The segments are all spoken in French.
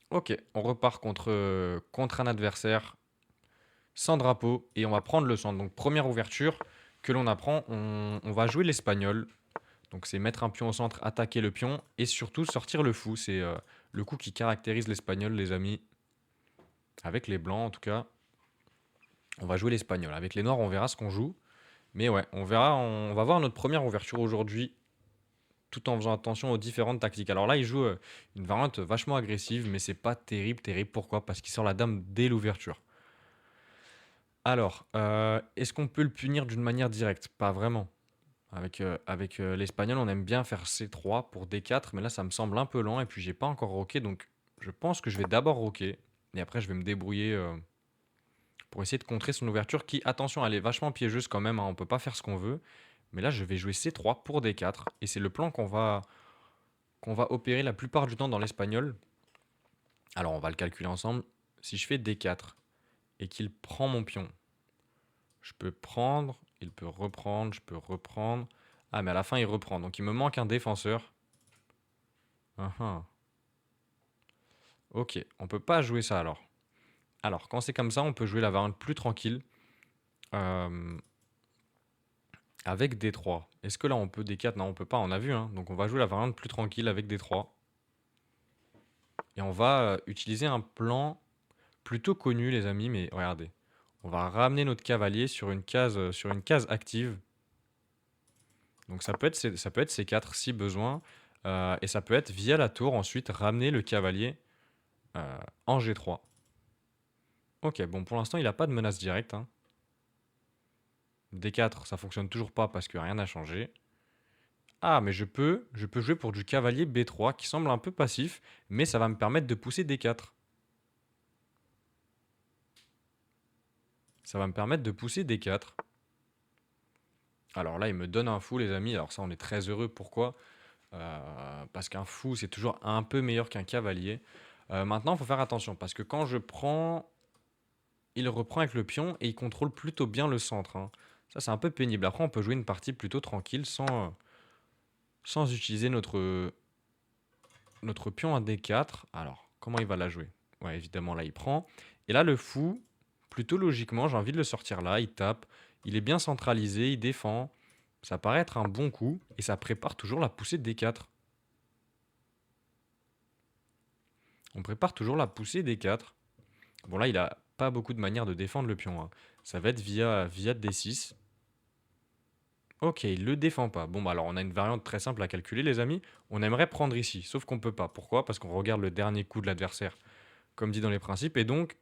Ok, on repart contre un adversaire sans drapeau et on va prendre le centre. Donc première ouverture que l'on apprend, on va jouer l'espagnol. Donc c'est mettre un pion au centre, attaquer le pion et surtout sortir le fou. C'est le coup qui caractérise l'espagnol, les amis. Avec les blancs en tout cas, on va jouer l'espagnol. Avec les noirs, on verra ce qu'on joue. Mais ouais, on verra, on va voir notre première ouverture aujourd'hui tout en faisant attention aux différentes tactiques. Alors là, il joue une variante vachement agressive, mais c'est pas terrible, terrible. Pourquoi? Parce qu'il sort la dame dès l'ouverture. Alors, est-ce qu'on peut le punir d'une manière directe? Pas vraiment. Avec l'espagnol, on aime bien faire C3 pour D4, mais là, ça me semble un peu lent, et puis j'ai pas encore roqué, donc je pense que je vais d'abord roquer, et après, je vais me débrouiller pour essayer de contrer son ouverture, qui, attention, elle est vachement piégeuse quand même, hein, on peut pas faire ce qu'on veut, mais là, je vais jouer C3 pour D4, et c'est le plan qu'on va opérer la plupart du temps dans l'espagnol. Alors, on va le calculer ensemble. Si je fais D4 et qu'il prend mon pion, je peux prendre, il peut reprendre, je peux reprendre. Ah, mais à la fin, il reprend. Donc, il me manque un défenseur. Uhum. Ok, on peut pas jouer ça alors. Alors, quand c'est comme ça, on peut jouer la variante plus tranquille euh, avec D3. Est-ce que là, on peut D4? Non, on peut pas, on a vu. Hein. Donc, on va jouer la variante plus tranquille avec D3. Et on va utiliser un plan plutôt connu, les amis. Mais regardez, on va ramener notre cavalier sur une case active. Donc ça peut être C4 si besoin. Et ça peut être via la tour, ensuite ramener le cavalier en G3. Ok, bon pour l'instant il n'a pas de menace directe. Hein. D4 ça fonctionne toujours pas parce que rien n'a changé. Ah mais je peux jouer pour du cavalier B3 qui semble un peu passif, mais ça va me permettre de pousser D4. Ça va me permettre de pousser D4. Alors là il me donne un fou les amis, alors ça on est très heureux, pourquoi? Parce qu'un fou c'est toujours un peu meilleur qu'un cavalier. Maintenant il faut faire attention parce que quand je prends il reprend avec le pion et il contrôle plutôt bien le centre. Hein. Ça, c'est un peu pénible. Après, on peut jouer une partie plutôt tranquille sans utiliser notre pion à D4. Alors, comment il va la jouer? Ouais, évidemment, là, il prend. Et là, le fou, plutôt logiquement, j'ai envie de le sortir là. Il tape. Il est bien centralisé. Il défend. Ça paraît être un bon coup. Et ça prépare toujours la poussée de D4. On prépare toujours la poussée D4. Bon, là, il a pas beaucoup de manières de défendre le pion. Hein. Ça va être via D6. Ok, il le défend pas. Bon, bah alors on a une variante très simple à calculer, les amis. On aimerait prendre ici, sauf qu'on peut pas. Pourquoi? Parce qu'on regarde le dernier coup de l'adversaire, comme dit dans les principes, et donc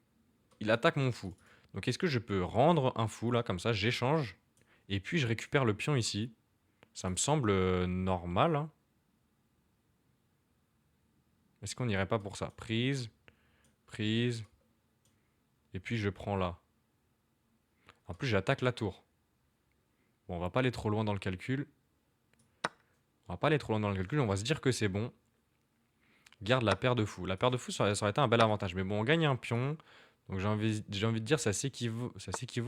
il attaque mon fou. Donc est-ce que je peux rendre un fou là, comme ça, j'échange, et puis je récupère le pion ici? Ça me semble normal. Hein. Est-ce qu'on n'irait pas pour ça? Prise, prise, et puis je prends là. En plus, j'attaque la tour. Bon, on va pas aller trop loin dans le calcul. On va pas aller trop loin dans le calcul, on va se dire que c'est bon. Garde la paire de fous. La paire de fous, ça aurait été un bel avantage. Mais bon, on gagne un pion. Donc j'ai envie de dire ça s'équivaut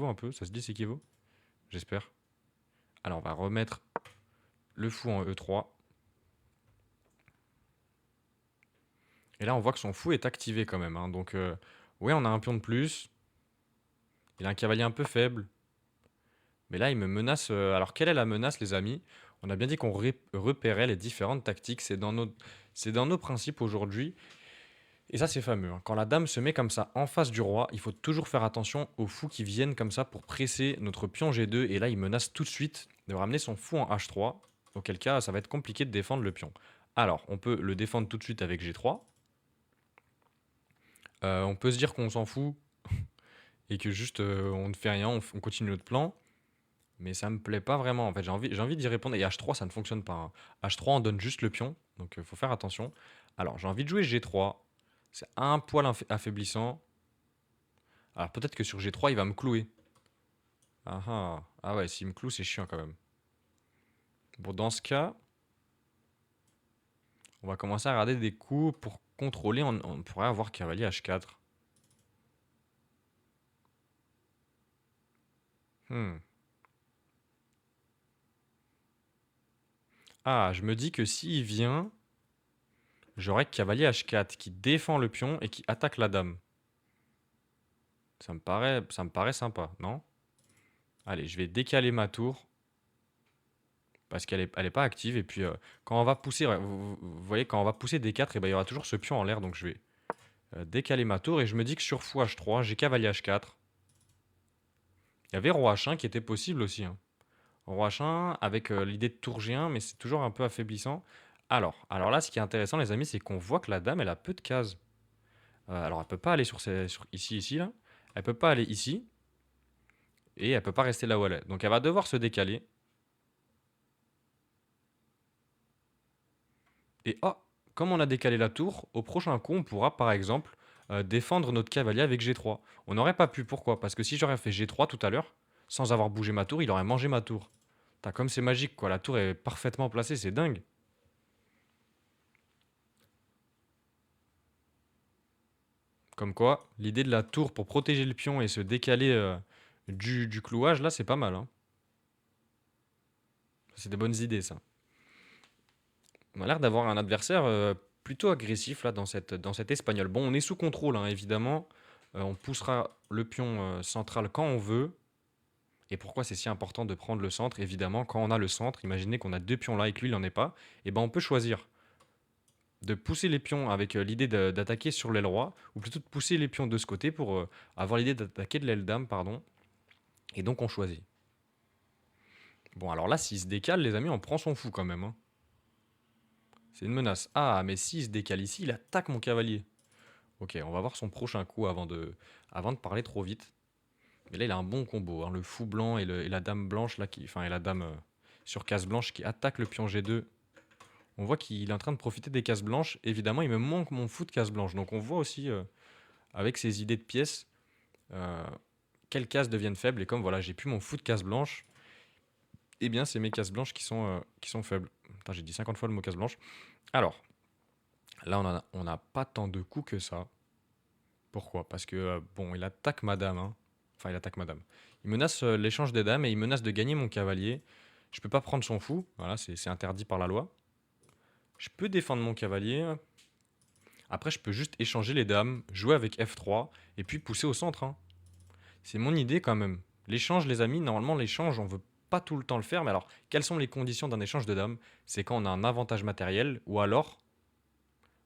un peu. Ça se dit s'équivaut? J'espère. Alors on va remettre le fou en E3. Et là on voit que son fou est activé quand même. Hein. Donc ouais, on a un pion de plus. Il a un cavalier un peu faible. Mais là il me menace. Alors quelle est la menace les amis? On a bien dit qu'on repérait les différentes tactiques. C'est dans nos principes aujourd'hui. Et ça, c'est fameux. Hein. Quand la dame se met comme ça en face du roi, il faut toujours faire attention aux fous qui viennent comme ça pour presser notre pion G2. Et là, il menace tout de suite de ramener son fou en H3. Auquel cas, ça va être compliqué de défendre le pion. Alors, on peut le défendre tout de suite avec G3. On peut se dire qu'on s'en fout et que juste on ne fait rien, on continue notre plan. Mais ça me plaît pas vraiment. En fait, j'ai envie d'y répondre. Et H3, ça ne fonctionne pas. Hein. H3, on donne juste le pion. Donc, il faut faire attention. Alors, j'ai envie de jouer G3. C'est un poil affaiblissant. Alors peut-être que sur G3, il va me clouer. Ah ah. Ah ouais, s'il me cloue, c'est chiant quand même. Bon, dans ce cas, on va commencer à regarder des coups pour contrôler. On pourrait avoir cavalier H4. Hmm. Ah, je me dis que s'il vient, j'aurais cavalier H4 qui défend le pion et qui attaque la dame. Ça me paraît sympa, non? Allez, je vais décaler ma tour parce qu'elle est pas active. Et puis, quand on va pousser, ouais, vous voyez, quand on va pousser D4, et ben, il y aura toujours ce pion en l'air. Donc, je vais décaler ma tour. Et je me dis que sur fou H3, j'ai cavalier H4. Il y avait roi H1 qui était possible aussi, hein. Roi H1 avec l'idée de tour G1, mais c'est toujours un peu affaiblissant. Alors là, ce qui est intéressant, les amis, c'est qu'on voit que la dame, elle a peu de cases. Alors, elle peut pas aller ici, là. Elle peut pas aller ici. Et elle peut pas rester là où elle est. Donc, elle va devoir se décaler. Et oh, comme on a décalé la tour, au prochain coup, on pourra par exemple défendre notre cavalier avec G3. On n'aurait pas pu, pourquoi? Parce que si j'aurais fait G3 tout à l'heure, sans avoir bougé ma tour, il aurait mangé ma tour. T'as comme c'est magique, quoi. La tour est parfaitement placée, c'est dingue. Comme quoi, l'idée de la tour pour protéger le pion et se décaler du clouage, là, c'est pas mal, hein. C'est des bonnes idées, ça. On a l'air d'avoir un adversaire plutôt agressif là dans cet espagnol. Bon, on est sous contrôle, hein, évidemment. On poussera le pion central quand on veut. Et pourquoi c'est si important de prendre le centre? Évidemment, quand on a le centre, imaginez qu'on a deux pions là et que lui il n'en est pas, et ben on peut choisir de pousser les pions avec l'idée d'attaquer sur l'aile roi, ou plutôt de pousser les pions de ce côté pour avoir l'idée d'attaquer de l'aile dame, pardon. Et donc on choisit. Bon, alors là, s'il se décale, les amis, on prend son fou quand même, hein. C'est une menace. Ah, mais s'il se décale ici, il attaque mon cavalier. Ok, on va voir son prochain coup avant de parler trop vite. Mais là, il a un bon combo, hein, le fou blanc et la dame blanche, là, enfin, et la dame sur case blanche qui attaque le pion G2. On voit qu'il est en train de profiter des cases blanches. Évidemment, il me manque mon fou de case blanche. Donc on voit aussi, avec ses idées de pièces, euh, quelles cases deviennent faibles. Et comme voilà, j'ai plus mon fou de case blanche, eh bien, c'est mes cases blanches qui sont faibles. Putain, j'ai dit 50 fois le mot case blanche. Alors, là, on n'a pas tant de coups que ça. Pourquoi? Parce que, bon, il attaque madame, hein. Enfin, il attaque madame. Il menace l'échange des dames et il menace de gagner mon cavalier. Je peux pas prendre son fou, voilà, c'est interdit par la loi. Je peux défendre mon cavalier. Après, je peux juste échanger les dames, jouer avec F3 et puis pousser au centre, hein. C'est mon idée quand même. L'échange, les amis, normalement, l'échange, on veut pas tout le temps le faire. Mais alors, quelles sont les conditions d'un échange de dames? C'est quand on a un avantage matériel ou alors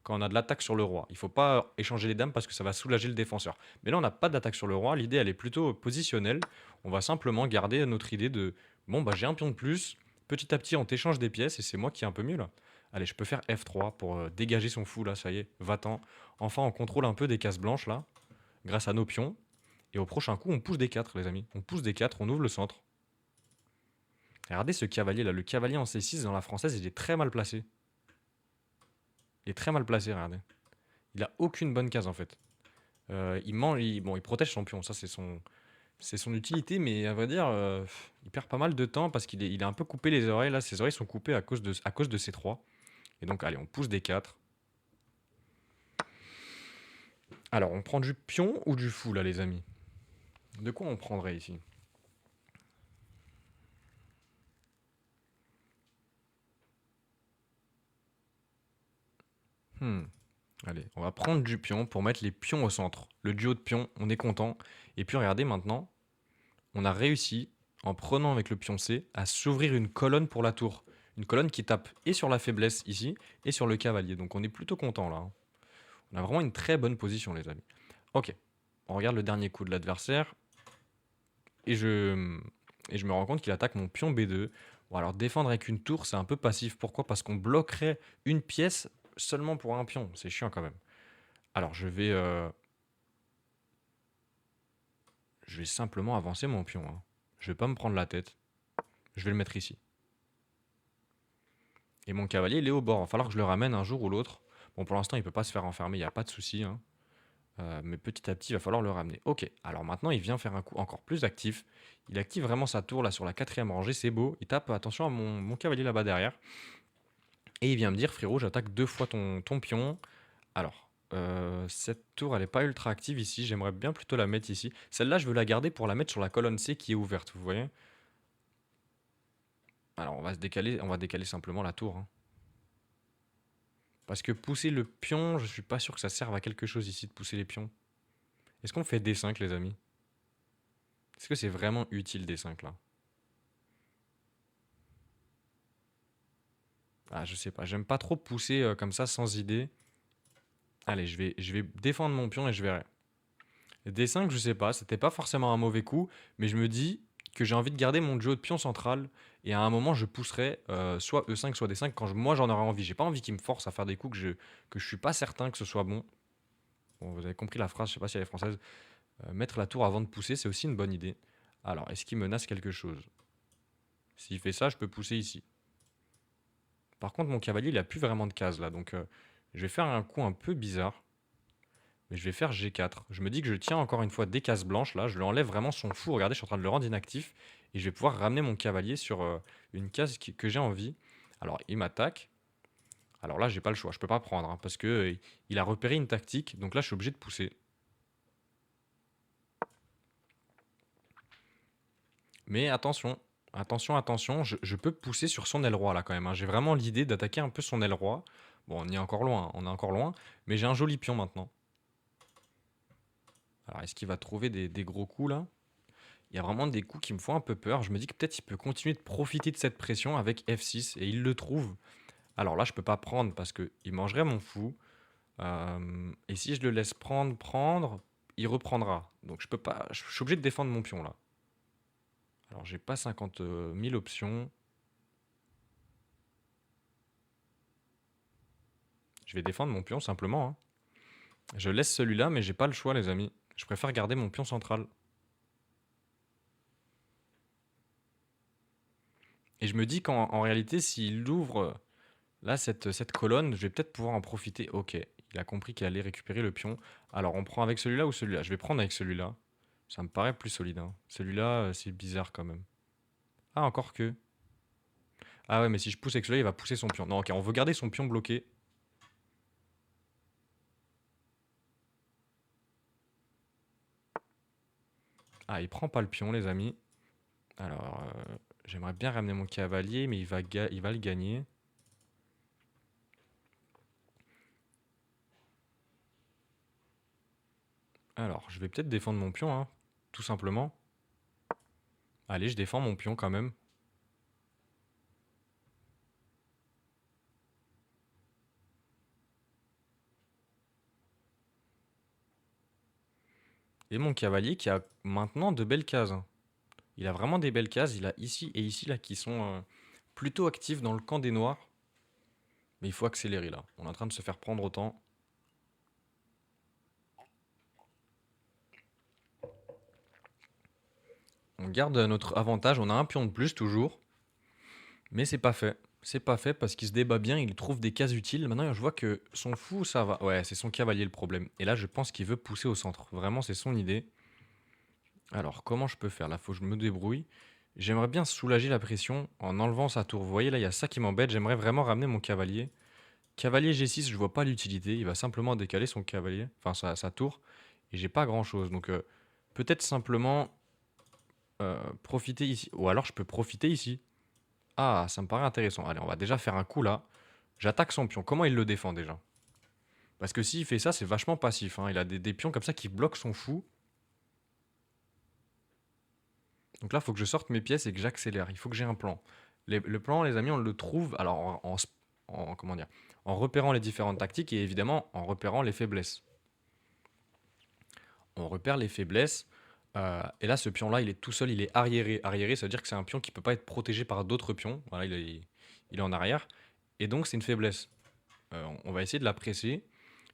quand on a de l'attaque sur le roi. Il ne faut pas échanger les dames parce que ça va soulager le défenseur. Mais là, on n'a pas d'attaque sur le roi. L'idée, elle est plutôt positionnelle. On va simplement garder notre idée de bon, bah j'ai un pion de plus. Petit à petit, on t'échange des pièces et c'est moi qui ai un peu mieux là. Allez, je peux faire F3 pour dégager son fou là, ça y est, va-t'en. Enfin, on contrôle un peu des cases blanches là, grâce à nos pions. Et au prochain coup, on pousse des 4, les amis. On pousse des 4, on ouvre le centre. Regardez ce cavalier là, le cavalier en C6 dans la française, il est très mal placé. Il est très mal placé, regardez. Il a aucune bonne case en fait. Bon, il protège son pion, ça c'est son utilité, mais à vrai dire, il perd pas mal de temps parce qu'il est un peu coupé les oreilles. Là, ses oreilles sont coupées à cause de ces trois. Et donc, allez, on pousse des 4. Alors, on prend du pion ou du fou là, les amis? De quoi on prendrait ici? Hmm. Allez, on va prendre du pion pour mettre les pions au centre. Le duo de pions, on est content. Et puis regardez maintenant, on a réussi, en prenant avec le pion C, à s'ouvrir une colonne pour la tour. Une colonne qui tape et sur la faiblesse ici, et sur le cavalier. Donc on est plutôt content là, hein. On a vraiment une très bonne position, les amis. Ok, on regarde le dernier coup de l'adversaire. Et je me rends compte qu'il attaque mon pion B2. Bon, alors défendre avec une tour, c'est un peu passif. Pourquoi? Parce qu'on bloquerait une pièce seulement pour un pion. C'est chiant quand même. Alors je vais simplement avancer mon pion, hein. Je vais pas me prendre la tête. Je vais le mettre ici. Et mon cavalier, il est au bord. Il va falloir que je le ramène un jour ou l'autre. Bon, pour l'instant, il peut pas se faire enfermer, il n'y a pas de souci, hein. Mais petit à petit, il va falloir le ramener. Ok, alors maintenant, il vient faire un coup encore plus actif. Il active vraiment sa tour là sur la quatrième rangée, c'est beau. Il tape, attention à mon cavalier là-bas derrière. Et il vient me dire, frérot, j'attaque deux fois ton pion. Alors, cette tour, elle est pas ultra active ici. J'aimerais bien plutôt la mettre ici. Celle-là, je veux la garder pour la mettre sur la colonne C qui est ouverte, vous voyez? Alors, on va décaler simplement la tour, hein. Parce que pousser le pion, je suis pas sûr que ça serve à quelque chose ici de pousser les pions. Est-ce qu'on fait D5 les amis? Est-ce que c'est vraiment utile D5 là? Ah je sais pas, j'aime pas trop pousser comme ça sans idée. Allez, je vais défendre mon pion et je verrai. D5 je sais pas, c'était pas forcément un mauvais coup, mais je me dis que j'ai envie de garder mon jeu de pion central et à un moment je pousserai soit E5 soit D5 quand moi j'en aurai envie. J'ai pas envie qu'il me force à faire des coups que je suis pas certain que ce soit bon. Bon, vous avez compris la phrase, je sais pas si elle est française. Mettre la tour avant de pousser, c'est aussi une bonne idée. Alors, est-ce qu'il menace quelque chose? S'il fait ça, je peux pousser ici. Par contre, mon cavalier, il a plus vraiment de cases là, donc je vais faire un coup un peu bizarre. Mais je vais faire G4. Je me dis que je tiens encore une fois des cases blanches là, je lui enlève vraiment son fou. Regardez, je suis en train de le rendre inactif. Et je vais pouvoir ramener mon cavalier sur une case que j'ai envie. Alors, il m'attaque. Alors là, j'ai pas le choix, je peux pas prendre, hein, parce que il a repéré une tactique, donc là, je suis obligé de pousser. Mais attention, attention, attention, je peux pousser sur son aile roi là quand même, hein. J'ai vraiment l'idée d'attaquer un peu son aile roi. Bon, on y est encore loin, hein, on est encore loin, mais j'ai un joli pion maintenant. Alors, est-ce qu'il va trouver des gros coups là? Il y a vraiment des coups qui me font un peu peur. Je me dis que peut-être il peut continuer de profiter de cette pression avec F6 et il le trouve. Alors là, je peux pas prendre parce qu'il mangerait mon fou. Et si je le laisse prendre, il reprendra. Donc je peux pas, je suis obligé de défendre mon pion là. Alors j'ai pas 50 000 options. Je vais défendre mon pion simplement, hein. Je laisse celui-là, mais j'ai pas le choix, les amis. Je préfère garder mon pion central. Et je me dis qu'en réalité, s'il ouvre là cette colonne, je vais peut-être pouvoir en profiter. Ok, il a compris qu'il allait récupérer le pion. Alors on prend avec celui-là ou celui-là? Je vais prendre avec celui-là. Ça me paraît plus solide, hein. Celui-là, c'est bizarre quand même. Ah, encore que. Ah ouais, mais si je pousse avec celui-là, il va pousser son pion. Non, ok, on veut garder son pion bloqué. Ah, il prend pas le pion, les amis. Alors, j'aimerais bien ramener mon cavalier, mais il va le gagner. Alors, je vais peut-être défendre mon pion, hein, tout simplement. Allez, je défends mon pion quand même. Et mon cavalier qui a maintenant de belles cases, hein. Il a vraiment des belles cases. Il a ici et ici là qui sont plutôt actifs dans le camp des noirs. Mais il faut accélérer là. On est en train de se faire prendre au temps. On garde notre avantage. On a un pion de plus toujours. Mais c'est pas fait. C'est pas fait parce qu'il se débat bien, il trouve des cases utiles. Maintenant, je vois que son fou, ça va. Ouais, c'est son cavalier le problème. Et là, je pense qu'il veut pousser au centre. Vraiment, c'est son idée. Alors, comment je peux faire? Là, faut que je me débrouille. J'aimerais bien soulager la pression en enlevant sa tour. Vous voyez, là, il y a ça qui m'embête. J'aimerais vraiment ramener mon cavalier. Cavalier G6, je vois pas l'utilité. Il va simplement décaler son cavalier, enfin sa tour. Et j'ai pas grand-chose. Donc, peut-être simplement profiter ici. Ou alors, je peux profiter ici. Ah, ça me paraît intéressant. Allez, on va déjà faire un coup là. J'attaque son pion. Comment il le défend déjà? Parce que s'il fait ça, c'est vachement passif, hein. Il a des pions comme ça qui bloquent son fou. Donc là, il faut que je sorte mes pièces et que j'accélère. Il faut que j'ai un plan. Le plan, les amis, on le trouve alors comment dire, en repérant les différentes tactiques et évidemment en repérant les faiblesses. On repère les faiblesses. Et là, ce pion-là, il est tout seul, il est arriéré. Arriéré, ça veut dire que c'est un pion qui ne peut pas être protégé par d'autres pions. Voilà, il est en arrière. Et donc, c'est une faiblesse. On va essayer de la presser.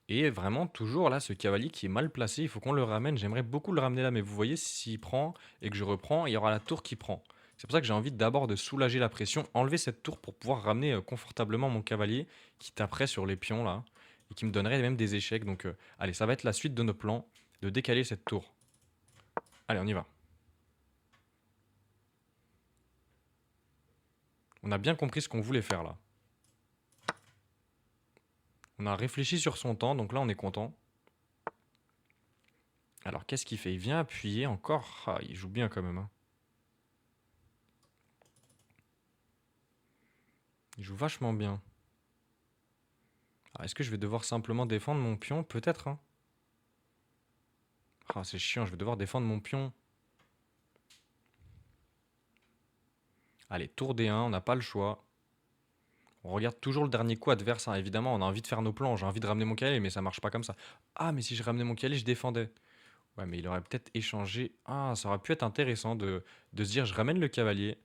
Et vraiment, toujours là, ce cavalier qui est mal placé, il faut qu'on le ramène. J'aimerais beaucoup le ramener là, mais vous voyez, s'il prend et que je reprends, il y aura la tour qui prend. C'est pour ça que j'ai envie d'abord de soulager la pression, enlever cette tour pour pouvoir ramener confortablement mon cavalier qui taperait sur les pions là et qui me donnerait même des échecs. Donc, allez, ça va être la suite de nos plans de décaler cette tour. Allez, on y va. On a bien compris ce qu'on voulait faire là. On a réfléchi sur son temps, donc là, on est content. Alors, qu'est-ce qu'il fait? Il vient appuyer encore. Ah, il joue bien quand même, hein. Il joue vachement bien. Ah, est-ce que je vais devoir simplement défendre mon pion? Peut-être, hein. Ah, c'est chiant, je vais devoir défendre mon pion. Allez, tour D1, on n'a pas le choix. On regarde toujours le dernier coup adverse, hein. Évidemment, on a envie de faire nos plans. J'ai envie de ramener mon cavalier, mais ça marche pas comme ça. Ah, mais si je ramenais mon cavalier, je défendais. Ouais, mais il aurait peut-être échangé. Ah, ça aurait pu être intéressant de se dire je ramène le cavalier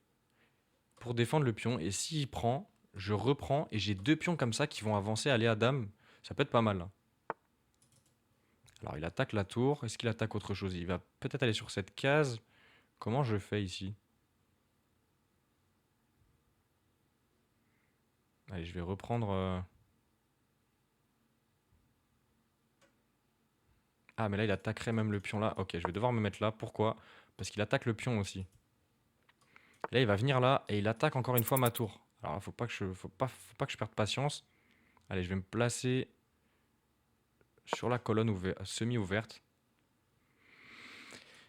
pour défendre le pion. Et s'il prend, je reprends et j'ai deux pions comme ça qui vont avancer, aller à dame. Ça peut être pas mal, là. Alors, il attaque la tour. Est-ce qu'il attaque autre chose? Il va peut-être aller sur cette case. Comment je fais ici? Allez, je vais reprendre. Ah, mais là, il attaquerait même le pion là. Ok, je vais devoir me mettre là. Pourquoi? Parce qu'il attaque le pion aussi. Là, il va venir là et il attaque encore une fois ma tour. Alors, faut pas que je perde patience. Allez, je vais me placer sur la colonne semi-ouverte.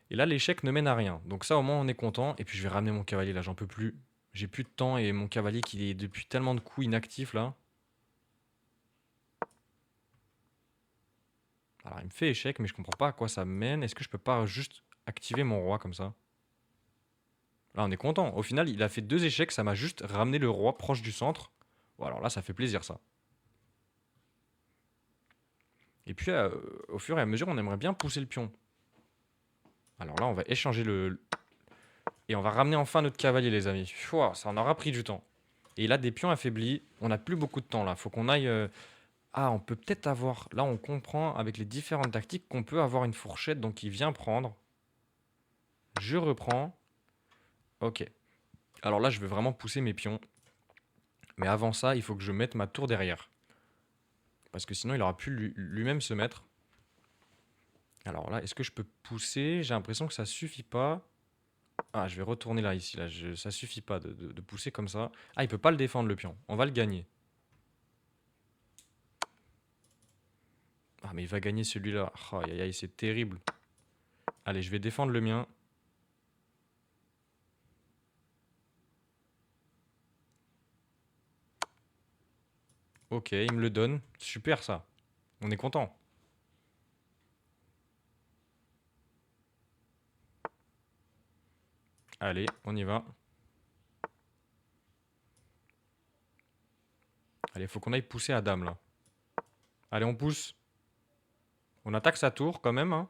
Et là, l'échec ne mène à rien. Donc ça, au moins, on est content. Et puis, je vais ramener mon cavalier là. J'en peux plus. J'ai plus de temps et mon cavalier qui est depuis tellement de coups inactif là. Alors, il me fait échec, mais je comprends pas à quoi ça mène. Est-ce que je peux pas juste activer mon roi comme ça? Là, on est content. Au final, il a fait deux échecs. Ça m'a juste ramené le roi proche du centre. Bon, alors là, ça fait plaisir ça. Et puis, au fur et à mesure, on aimerait bien pousser le pion. Alors là, on va échanger et on va ramener enfin notre cavalier, les amis. Pouah, ça en aura pris du temps. Et là, des pions affaiblis. On n'a plus beaucoup de temps là. Faut qu'on aille. Ah, on peut peut-être avoir. Là, on comprend avec les différentes tactiques qu'on peut avoir une fourchette. Donc, il vient prendre. Je reprends. Ok. Alors là, je vais vraiment pousser mes pions. Mais avant ça, il faut que je mette ma tour derrière. Parce que sinon, il aura pu lui-même se mettre. Alors là, est-ce que je peux pousser? J'ai l'impression que ça suffit pas. Ah, je vais retourner là, ici. Là, ça suffit pas de pousser comme ça. Ah, il peut pas le défendre, le pion. On va le gagner. Ah, mais il va gagner celui-là. Oh, aïe, aïe, aïe, c'est terrible. Allez, je vais défendre le mien. Ok, il me le donne. Super, ça. On est content. Allez, on y va. Allez, faut qu'on aille pousser à dame, là. Allez, on pousse. On attaque sa tour, quand même, hein.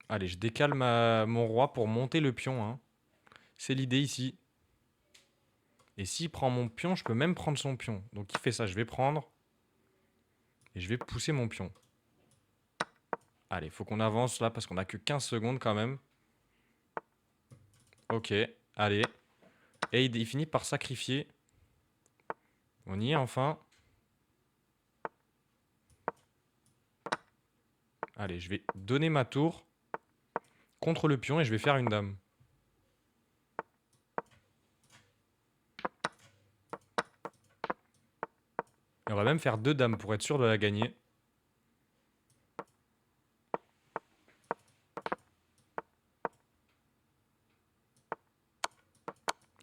Allez, je décale mon roi pour monter le pion, hein. C'est l'idée ici. Et s'il prend mon pion, je peux même prendre son pion. Donc il fait ça, je vais prendre. Et je vais pousser mon pion. Allez, faut qu'on avance là parce qu'on a que 15 secondes quand même. Ok, allez. Et il finit par sacrifier. On y est enfin. Allez, je vais donner ma tour contre le pion et je vais faire une dame. Et on va même faire deux dames pour être sûr de la gagner.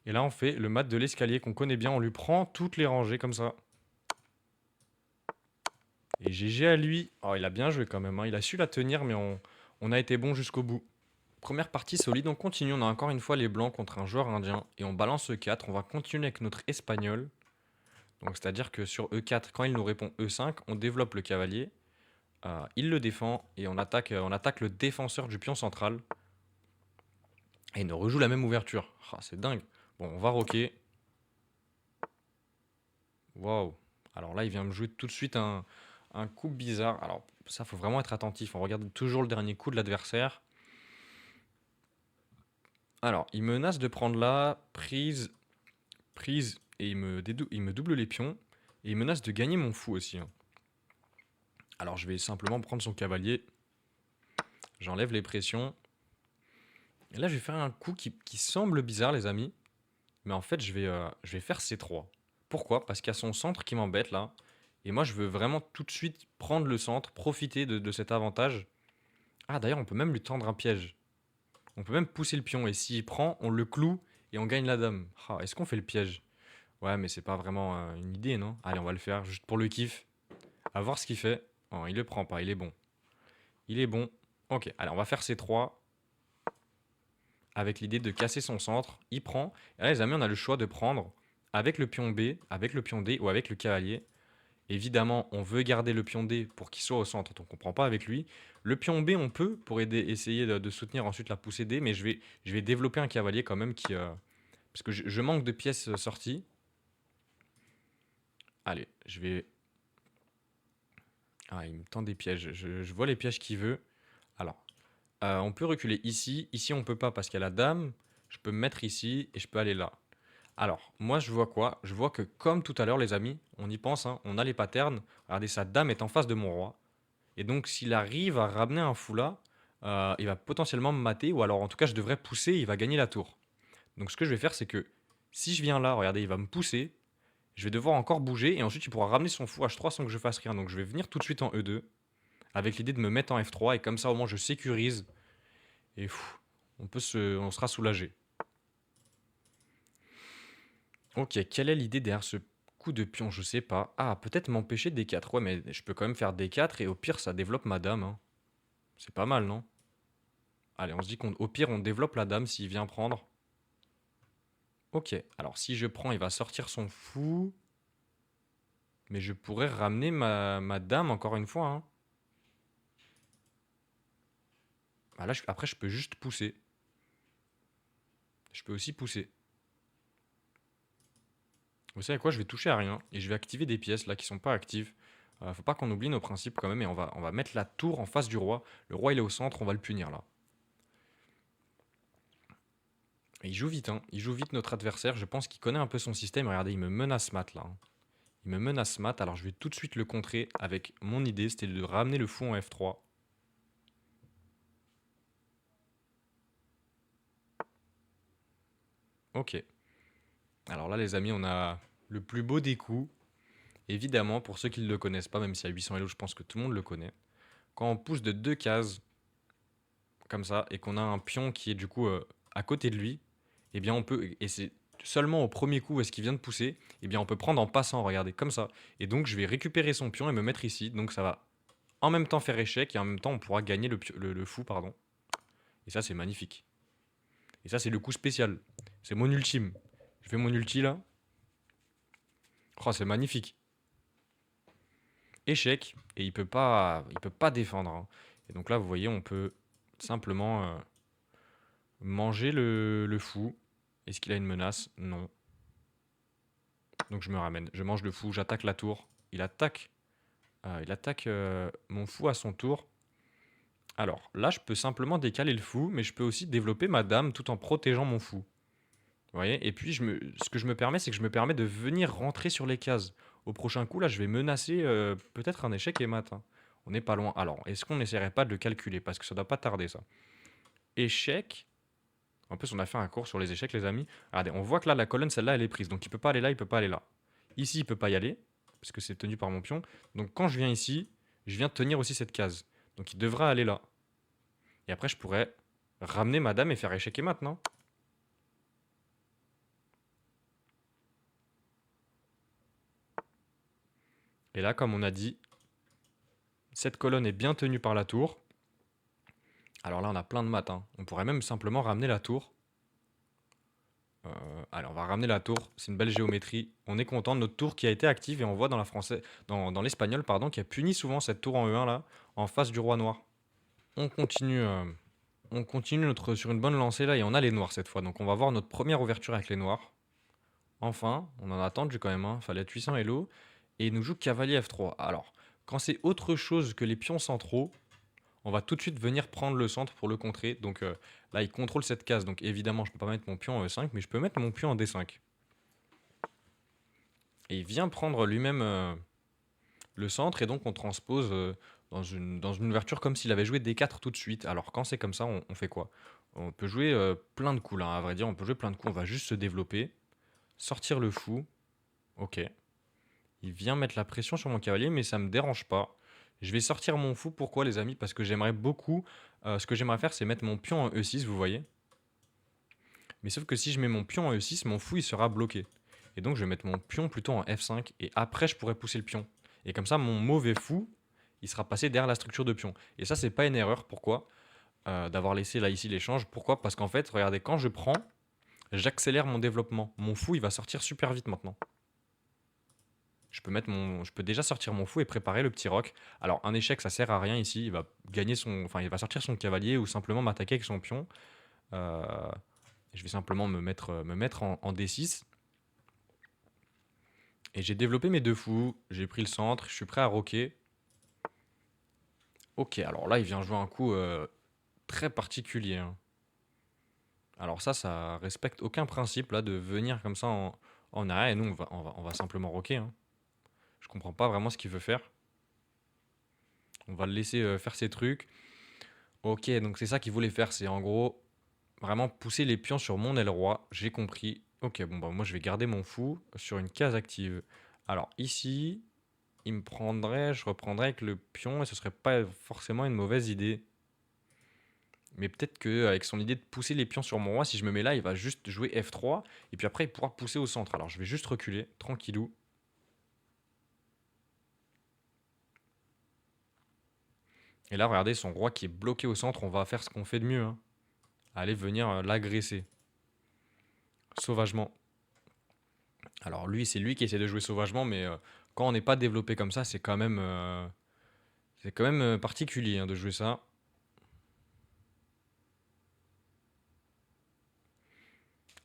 Et là, on fait le mat de l'escalier qu'on connaît bien. On lui prend toutes les rangées comme ça. Et GG à lui. Oh, il a bien joué quand même, hein. Il a su la tenir, mais on a été bon jusqu'au bout. Première partie solide, on continue. On a encore une fois les blancs contre un joueur indien. Et on balance E4. On va continuer avec notre espagnol. Donc c'est-à-dire que sur E4, quand il nous répond E5, on développe le cavalier. Il le défend et on attaque le défenseur du pion central. Et il nous rejoue la même ouverture. Ah, c'est dingue. Bon, on va roquer. Waouh. Alors là, il vient me jouer tout de suite un coup bizarre. Alors ça, faut vraiment être attentif. On regarde toujours le dernier coup de l'adversaire. Alors, il menace de prendre là, prise, prise, et il me double les pions. Et il menace de gagner mon fou aussi, hein. Alors je vais simplement prendre son cavalier. J'enlève les pressions. Et là, je vais faire un coup qui semble bizarre, les amis. Mais en fait, je vais faire C3. Pourquoi? Parce qu'il y a son centre qui m'embête là. Et moi, je veux vraiment tout de suite prendre le centre, profiter de cet avantage. Ah, d'ailleurs, on peut même lui tendre un piège. On peut même pousser le pion. Et s'il prend, on le cloue et on gagne la dame. Ah, est-ce qu'on fait le piège? Ouais, mais c'est pas vraiment une idée, non? Allez, on va le faire juste pour le kiff. À voir ce qu'il fait. Oh, il le prend pas, il est bon. Il est bon. Ok, allez, on va faire ces trois avec l'idée de casser son centre. Il prend. Et là, les amis, on a le choix de prendre avec le pion B, avec le pion D ou avec le cavalier. Évidemment, on veut garder le pion D pour qu'il soit au centre, donc on ne prend pas avec lui. Le pion B, on peut pour aider, essayer de soutenir ensuite la poussée D, mais je vais développer un cavalier quand même qui... parce que je manque de pièces sorties. Allez, je vais... Ah, il me tend des pièges. Je vois les pièges qu'il veut. Alors, on peut reculer ici. Ici, on peut pas parce qu'il y a la dame. Je peux me mettre ici et je peux aller là. Alors, moi, je vois quoi? Je vois que comme tout à l'heure, les amis, on y pense, hein, on a les patterns. Regardez, sa dame est en face de mon roi. Et donc, s'il arrive à ramener un fou là, il va potentiellement me mater. Ou alors, en tout cas, je devrais pousser, il va gagner la tour. Donc, ce que je vais faire, c'est que si je viens là, regardez, il va me pousser. Je vais devoir encore bouger. Et ensuite, il pourra ramener son fou H3 sans que je fasse rien. Donc, je vais venir tout de suite en E2. Avec l'idée de me mettre en F3. Et comme ça, au moins, je sécurise. Et on sera soulagé. Ok, quelle est l'idée derrière ce coup de pion? Je sais pas. Ah, peut-être m'empêcher D4. Ouais, mais je peux quand même faire D4 et au pire, ça développe ma dame, hein. C'est pas mal, non? Allez, on se dit qu'au pire, on développe la dame s'il vient prendre. Ok, alors si je prends, il va sortir son fou. Mais je pourrais ramener ma dame encore une fois, hein. Ah là, après, je peux juste pousser. Je peux aussi pousser. Vous savez quoi? Je vais toucher à rien et je vais activer des pièces là qui sont pas actives. Faut pas qu'on oublie nos principes quand même et on va mettre la tour en face du roi. Le roi il est au centre, on va le punir là. Et il joue vite, hein. Il joue vite notre adversaire. Je pense qu'il connaît un peu son système. Regardez, il me menace mat là, hein. Il me menace mat. Alors je vais tout de suite le contrer avec mon idée. C'était de ramener le fou en F3. Ok. Alors là les amis, on a le plus beau des coups. Évidemment, pour ceux qui ne le connaissent pas, même si à 800 Elo, je pense que tout le monde le connaît. Quand on pousse de deux cases, comme ça, et qu'on a un pion qui est du coup à côté de lui, eh bien on peut, et c'est seulement au premier coup où est-ce qu'il vient de pousser, eh bien on peut prendre en passant, regardez, comme ça. Et donc je vais récupérer son pion et me mettre ici, donc ça va en même temps faire échec, et en même temps on pourra gagner le fou, pardon. Et ça c'est magnifique. Et ça c'est le coup spécial. C'est mon ultime. Je fais mon ulti là. Oh, c'est magnifique. Échec, et il peut pas défendre, hein. Et donc là vous voyez, on peut simplement manger le fou. Est-ce qu'il a une menace? Non. Donc je me ramène. Je mange le fou, j'attaque la tour. Il attaque mon fou à son tour. Alors là, je peux simplement décaler le fou, mais je peux aussi développer ma dame tout en protégeant mon fou. Vous voyez? Et puis ce que je me permets, c'est que je me permets de venir rentrer sur les cases. Au prochain coup, là, je vais menacer peut-être un échec et mat, hein. On n'est pas loin. Alors, est-ce qu'on n'essaierait pas de le calculer? Parce que ça doit pas tarder, ça. Échec. En plus, on a fait un cours sur les échecs, les amis. Regardez, on voit que là, la colonne, celle-là, elle est prise. Donc, il peut pas aller là, il peut pas aller là. Ici, il peut pas y aller, parce que c'est tenu par mon pion. Donc, quand je viens ici, je viens tenir aussi cette case. Donc, il devra aller là. Et après, je pourrais ramener ma dame et faire échec et mat, non? Et là, comme on a dit, cette colonne est bien tenue par la tour. Alors là, on a plein de mat, hein. On pourrait même simplement ramener la tour. Allez, on va ramener la tour. C'est une belle géométrie. On est content de notre tour qui a été active et on voit dans l'espagnol, pardon, qui a puni souvent cette tour en E1 là, en face du roi noir. On continue, sur une bonne lancée là et on a les noirs cette fois. Donc on va voir notre première ouverture avec les noirs. Enfin, on en a attendu quand même, hein. Fallait être 800 Elo. Et il nous joue cavalier F3. Alors, quand c'est autre chose que les pions centraux, on va tout de suite venir prendre le centre pour le contrer. Donc là, il contrôle cette case. Donc évidemment, je ne peux pas mettre mon pion en E5, mais je peux mettre mon pion en D5. Et il vient prendre lui-même le centre, et donc on transpose dans une ouverture comme s'il avait joué D4 tout de suite. Alors quand c'est comme ça, on fait quoi? On peut jouer plein de coups là, à vrai dire, on peut jouer plein de coups. On va juste se développer, sortir le fou. Ok. Il vient mettre la pression sur mon cavalier, mais ça me dérange pas. Je vais sortir mon fou, pourquoi les amis? Parce que j'aimerais beaucoup... ce que j'aimerais faire, c'est mettre mon pion en E6, vous voyez. Mais sauf que si je mets mon pion en E6, mon fou, il sera bloqué. Et donc, je vais mettre mon pion plutôt en F5. Et après, je pourrais pousser le pion. Et comme ça, mon mauvais fou, il sera passé derrière la structure de pion. Et ça, c'est pas une erreur. Pourquoi? D'avoir laissé là, ici, l'échange. Pourquoi? Parce qu'en fait, regardez, quand je prends, j'accélère mon développement. Mon fou, il va sortir super vite maintenant. Je peux déjà sortir mon fou et préparer le petit roc. Alors, un échec, ça sert à rien ici. Il va gagner enfin, il va sortir son cavalier ou simplement m'attaquer avec son pion. Euh, je vais simplement me mettre en D6. Et j'ai développé mes deux fous. J'ai pris le centre. Je suis prêt à roquer. Ok, alors là, il vient jouer un coup très particulier, hein. Alors ça respecte aucun principe là de venir comme ça en arrière. Et nous, on va simplement roquer, hein. Je comprends pas vraiment ce qu'il veut faire. On va le laisser faire ses trucs. Ok, donc c'est ça qu'il voulait faire. C'est en gros vraiment pousser les pions sur mon aile roi. J'ai compris. Ok, bon, bah moi je vais garder mon fou sur une case active. Alors ici, je reprendrais avec le pion et ce serait pas forcément une mauvaise idée. Mais peut-être qu'avec son idée de pousser les pions sur mon roi, si je me mets là, il va juste jouer F3 et puis après il pourra pousser au centre. Alors je vais juste reculer, tranquillou. Et là, regardez, son roi qui est bloqué au centre, on va faire ce qu'on fait de mieux, hein. Aller venir l'agresser sauvagement. Alors lui, c'est lui qui essaie de jouer sauvagement, mais quand on n'est pas développé comme ça, c'est quand même particulier, hein, de jouer ça.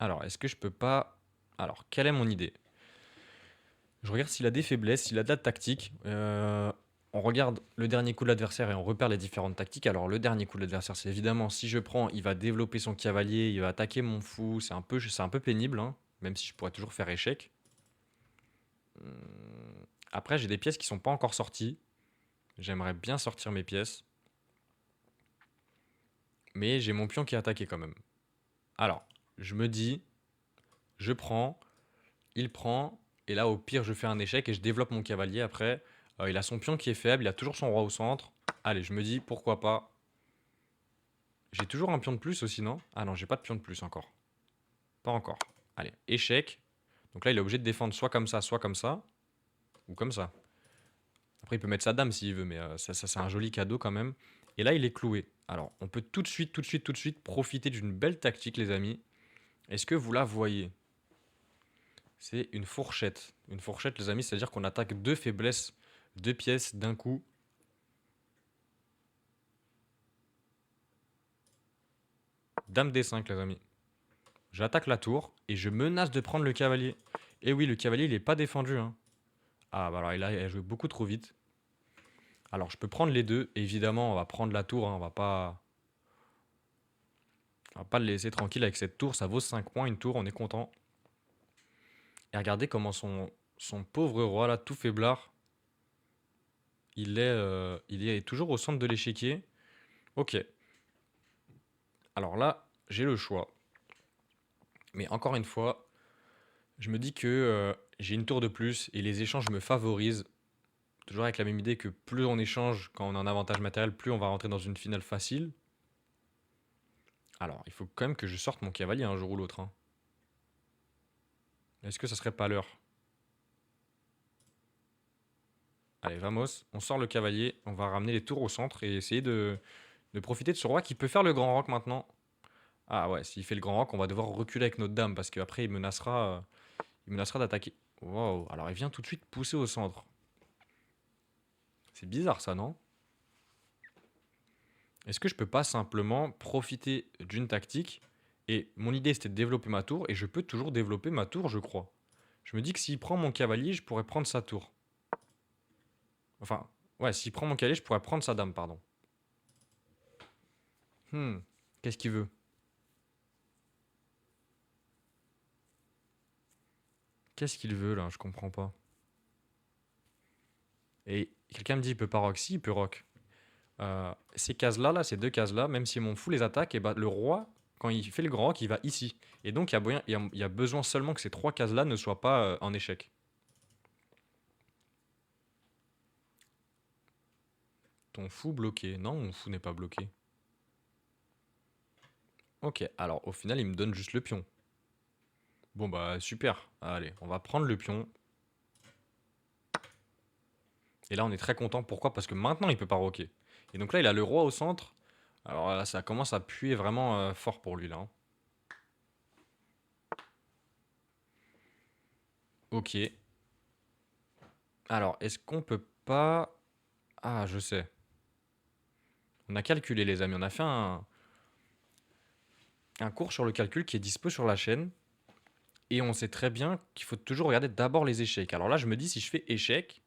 Alors, est-ce que je peux pas... Alors, quelle est mon idée? Je regarde s'il a des faiblesses, s'il a de la tactique. On regarde le dernier coup de l'adversaire et on repère les différentes tactiques. Alors, le dernier coup de l'adversaire, c'est évidemment, si je prends, il va développer son cavalier, il va attaquer mon fou. C'est un peu pénible, hein, même si je pourrais toujours faire échec. Après, j'ai des pièces qui sont pas encore sorties. J'aimerais bien sortir mes pièces. Mais j'ai mon pion qui est attaqué quand même. Alors, je me dis, je prends, il prend, et là, au pire, je fais un échec et je développe mon cavalier après. Il a son pion qui est faible, il a toujours son roi au centre. Allez, je me dis, pourquoi pas. J'ai toujours un pion de plus aussi, non? Ah non, j'ai pas de pion de plus encore. Pas encore. Allez, échec. Donc là, il est obligé de défendre soit comme ça, ou comme ça. Après, il peut mettre sa dame s'il veut, mais ça c'est un joli cadeau quand même. Et là, il est cloué. Alors, on peut tout de suite profiter d'une belle tactique, les amis. Est-ce que vous la voyez? C'est une fourchette. Une fourchette, les amis, c'est-à-dire qu'on attaque deux faiblesses, deux pièces d'un coup. Dame D5, les amis. J'attaque la tour et je menace de prendre le cavalier. Et oui, le cavalier, il n'est pas défendu, hein. Ah, bah alors il a joué beaucoup trop vite. Alors, je peux prendre les deux. Évidemment, on va prendre la tour, hein. On va pas le laisser tranquille avec cette tour. Ça vaut 5 points, une tour, on est content. Et regardez comment son pauvre roi, là, tout faiblard, il est toujours au centre de l'échiquier. Ok. Alors là, j'ai le choix. Mais encore une fois, je me dis que j'ai une tour de plus et les échanges me favorisent. Toujours avec la même idée que plus on échange quand on a un avantage matériel, plus on va rentrer dans une finale facile. Alors, il faut quand même que je sorte mon cavalier un jour ou l'autre, hein. Est-ce que ça serait pas l'heure? Allez, vamos, on sort le cavalier, on va ramener les tours au centre et essayer de profiter de ce roi qui peut faire le grand roc maintenant. Ah ouais, s'il fait le grand roc, on va devoir reculer avec notre dame parce qu'après il menacera d'attaquer. Wow, alors il vient tout de suite pousser au centre. C'est bizarre ça, non? Est-ce que je peux pas simplement profiter d'une tactique? Et mon idée c'était de développer ma tour et je peux toujours développer ma tour, je crois. Je me dis que s'il prend mon cavalier, je pourrais prendre sa tour. Enfin, ouais, s'il prend mon cavalier, je pourrais prendre sa dame, pardon. Hmm, qu'est-ce qu'il veut? Qu'est-ce qu'il veut là? Je comprends pas. Et quelqu'un me dit il peut pas rock. Si, il peut rock. Ces cases-là, ces deux cases-là, même si mon fou les attaque, et bah, le roi, quand il fait le grand rock, il va ici. Et donc, il y a besoin seulement que ces trois cases-là ne soient pas en échec. Ton fou bloqué. Non, mon fou n'est pas bloqué. Ok, alors au final, il me donne juste le pion. Bon bah super. Allez, on va prendre le pion. Et là, on est très content. Pourquoi? Parce que maintenant, il peut pas roquer. Et donc là, il a le roi au centre. Alors là, ça commence à puer vraiment fort pour lui, là, hein. Ok. Alors, est-ce qu'on peut pas... Ah, je sais. On a calculé, les amis. On a fait un cours sur le calcul qui est dispo sur la chaîne. Et on sait très bien qu'il faut toujours regarder d'abord les échecs. Alors là, je me dis, si je fais échec,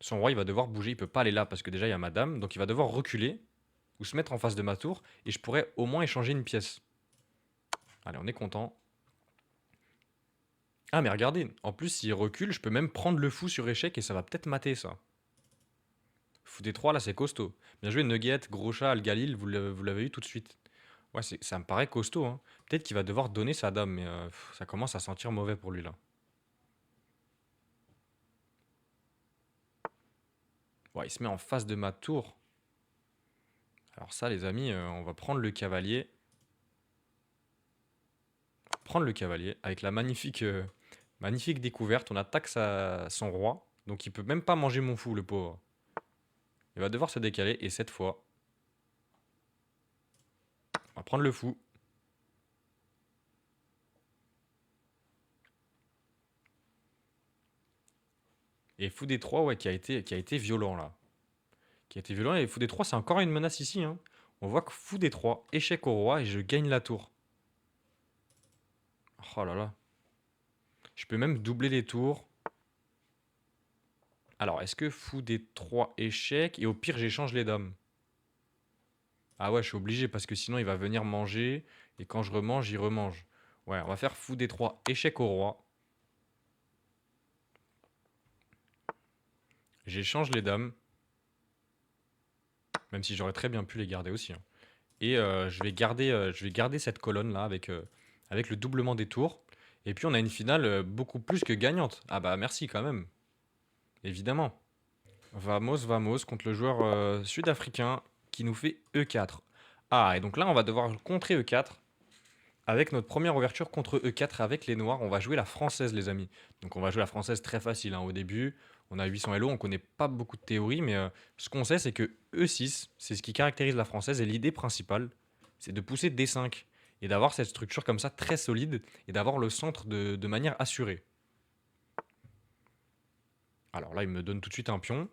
son roi, il va devoir bouger. Il peut pas aller là parce que déjà, il y a ma dame. Donc il va devoir reculer ou se mettre en face de ma tour. Et je pourrais au moins échanger une pièce. Allez, on est content. Ah, mais regardez, en plus, s'il recule, je peux même prendre le fou sur échec et ça va peut-être mater ça. Fou des 3 là, c'est costaud. Bien joué, Nugget, Gros Chat, Al-Galil, vous l'avez eu tout de suite. Ouais, ça me paraît costaud, hein. Peut-être qu'il va devoir donner sa dame, mais ça commence à sentir mauvais pour lui là. Ouais, il se met en face de ma tour. Alors ça, les amis, on va prendre le cavalier. Prendre le cavalier avec la magnifique découverte. On attaque son roi. Donc il peut même pas manger mon fou, le pauvre. Il va devoir se décaler. Et cette fois, on va prendre le fou. Et fou des 3, ouais, qui a été violent là. Qui a été violent. Et fou des 3, c'est encore une menace ici, hein. On voit que fou des 3, échec au roi et je gagne la tour. Oh là là. Je peux même doubler les tours. Alors, est-ce que fou des 3 échecs et au pire, j'échange les dames? Ah ouais, je suis obligé parce que sinon, il va venir manger et quand je remange, il remange. Ouais, on va faire fou des 3 échec au roi. J'échange les dames. Même si j'aurais très bien pu les garder aussi, hein. Et je vais garder cette colonne là avec le doublement des tours. Et puis on a une finale beaucoup plus que gagnante. Ah bah merci quand même, évidemment. Vamos, vamos contre le joueur sud-africain qui nous fait E4. Ah, et donc là on va devoir contrer E4 avec notre première ouverture contre E4 avec les noirs. On va jouer la française, les amis. Donc on va jouer la française très facile, hein. Au début, on a 800 Elo, on connaît pas beaucoup de théorie, mais ce qu'on sait, c'est que E6, c'est ce qui caractérise la française. Et l'idée principale, c'est de pousser D5 et d'avoir cette structure comme ça très solide et d'avoir le centre de manière assurée. Alors là, il me donne tout de suite un pion.